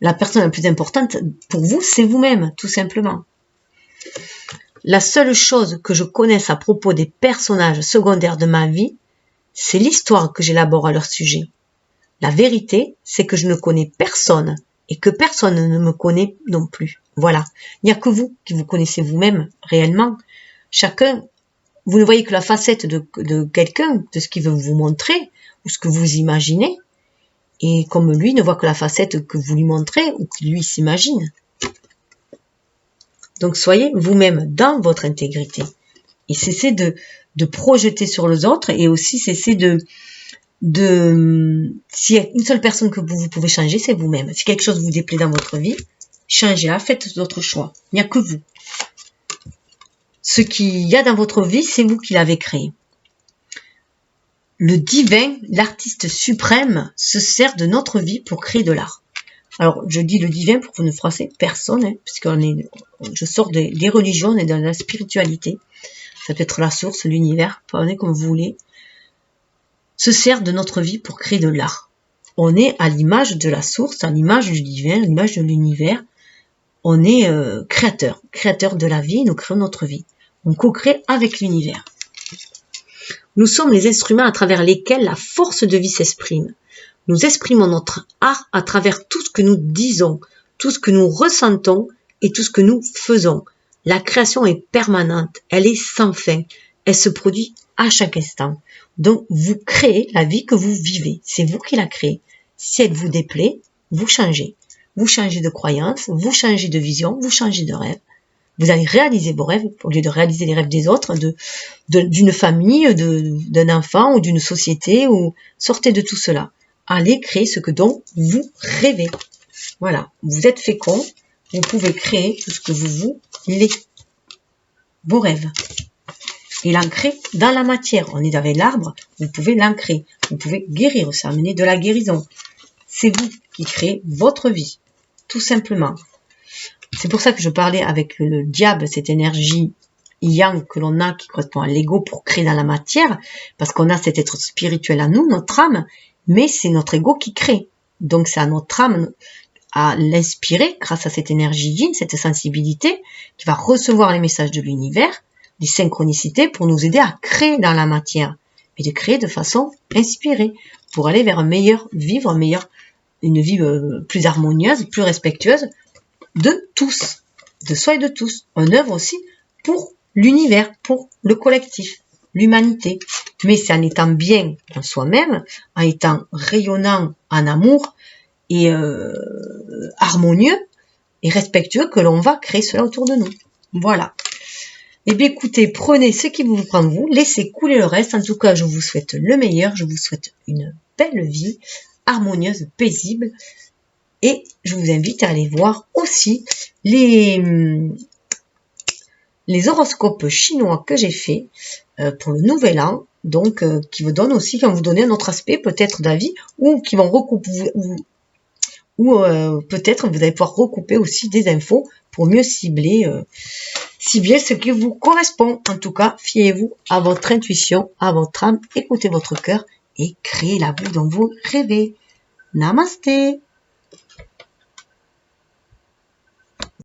La personne la plus importante pour vous, c'est vous-même, tout simplement. La seule chose que je connaisse à propos des personnages secondaires de ma vie, c'est l'histoire que j'élabore à leur sujet. La vérité, c'est que je ne connais personne et que personne ne me connaît non plus. Voilà. Il n'y a que vous qui vous connaissez vous-même réellement. Chacun, vous ne voyez que la facette de quelqu'un, de ce qu'il veut vous montrer ou ce que vous imaginez. Et comme lui ne voit que la facette que vous lui montrez ou que lui s'imagine. Donc soyez vous-même dans votre intégrité. Et cessez de projeter sur les autres et aussi cessez s'il y a une seule personne que vous pouvez changer, c'est vous-même. Si quelque chose vous déplaît dans votre vie, changez-la, faites d'autres choix. Il n'y a que vous. Ce qu'il y a dans votre vie, c'est vous qui l'avez créé. Le divin, l'artiste suprême, se sert de notre vie pour créer de l'art. Alors, je dis le divin pour que vous ne froissez personne, hein, je sors des religions et de la spiritualité. Ça peut être la source, l'univers, prenez comme vous voulez. Se sert de notre vie pour créer de l'art. On est à l'image de la source, à l'image du divin, à l'image de l'univers. On est créateur de la vie, nous créons notre vie. On co-crée avec l'univers. Nous sommes les instruments à travers lesquels la force de vie s'exprime. Nous exprimons notre art à travers tout ce que nous disons, tout ce que nous ressentons et tout ce que nous faisons. La création est permanente, elle est sans fin, elle se produit à chaque instant. Donc vous créez la vie que vous vivez, c'est vous qui la créez. Si elle vous déplaît, vous changez. Vous changez de croyance, vous changez de vision, vous changez de rêve. Vous allez réaliser vos rêves au lieu de réaliser les rêves des autres, d'une famille, d'un enfant ou d'une société. Ou sortez de tout cela. Allez créer ce que dont vous rêvez. Voilà, vous êtes fécond, vous pouvez créer tout ce que vous voulez. Vos rêves. Et l'ancrer dans la matière. On est avec l'arbre, vous pouvez l'ancrer. Vous pouvez guérir, ça amener de la guérison. C'est vous qui créez votre vie, tout simplement. C'est pour ça que je parlais avec le diable, cette énergie yang que l'on a qui correspond à l'ego pour créer dans la matière, parce qu'on a cet être spirituel à nous, notre âme, mais c'est notre ego qui crée. Donc c'est à notre âme à l'inspirer grâce à cette énergie yin, cette sensibilité qui va recevoir les messages de l'univers, les synchronicités pour nous aider à créer dans la matière, mais de créer de façon inspirée pour aller vers un meilleur vivre, une vie plus harmonieuse, plus respectueuse de tous, de soi et de tous. On œuvre aussi pour l'univers, pour le collectif, l'humanité. Mais c'est en étant bien en soi-même, en étant rayonnant en amour et harmonieux et respectueux que l'on va créer cela autour de nous. Voilà. Eh bien écoutez, prenez ce qui vous prend de vous, laissez couler le reste. En tout cas, je vous souhaite le meilleur, je vous souhaite une belle vie, harmonieuse, paisible. Et je vous invite à aller voir aussi les horoscopes chinois que j'ai fait pour le nouvel an, donc qui vous donnent aussi, qui vont vous donner un autre aspect peut-être d'avis, ou qui vont recouper, ou peut-être vous allez pouvoir recouper aussi des infos pour mieux cibler ce qui vous correspond. En tout cas, fiez-vous à votre intuition, à votre âme, écoutez votre cœur et créez la vie dont vous rêvez. Namasté.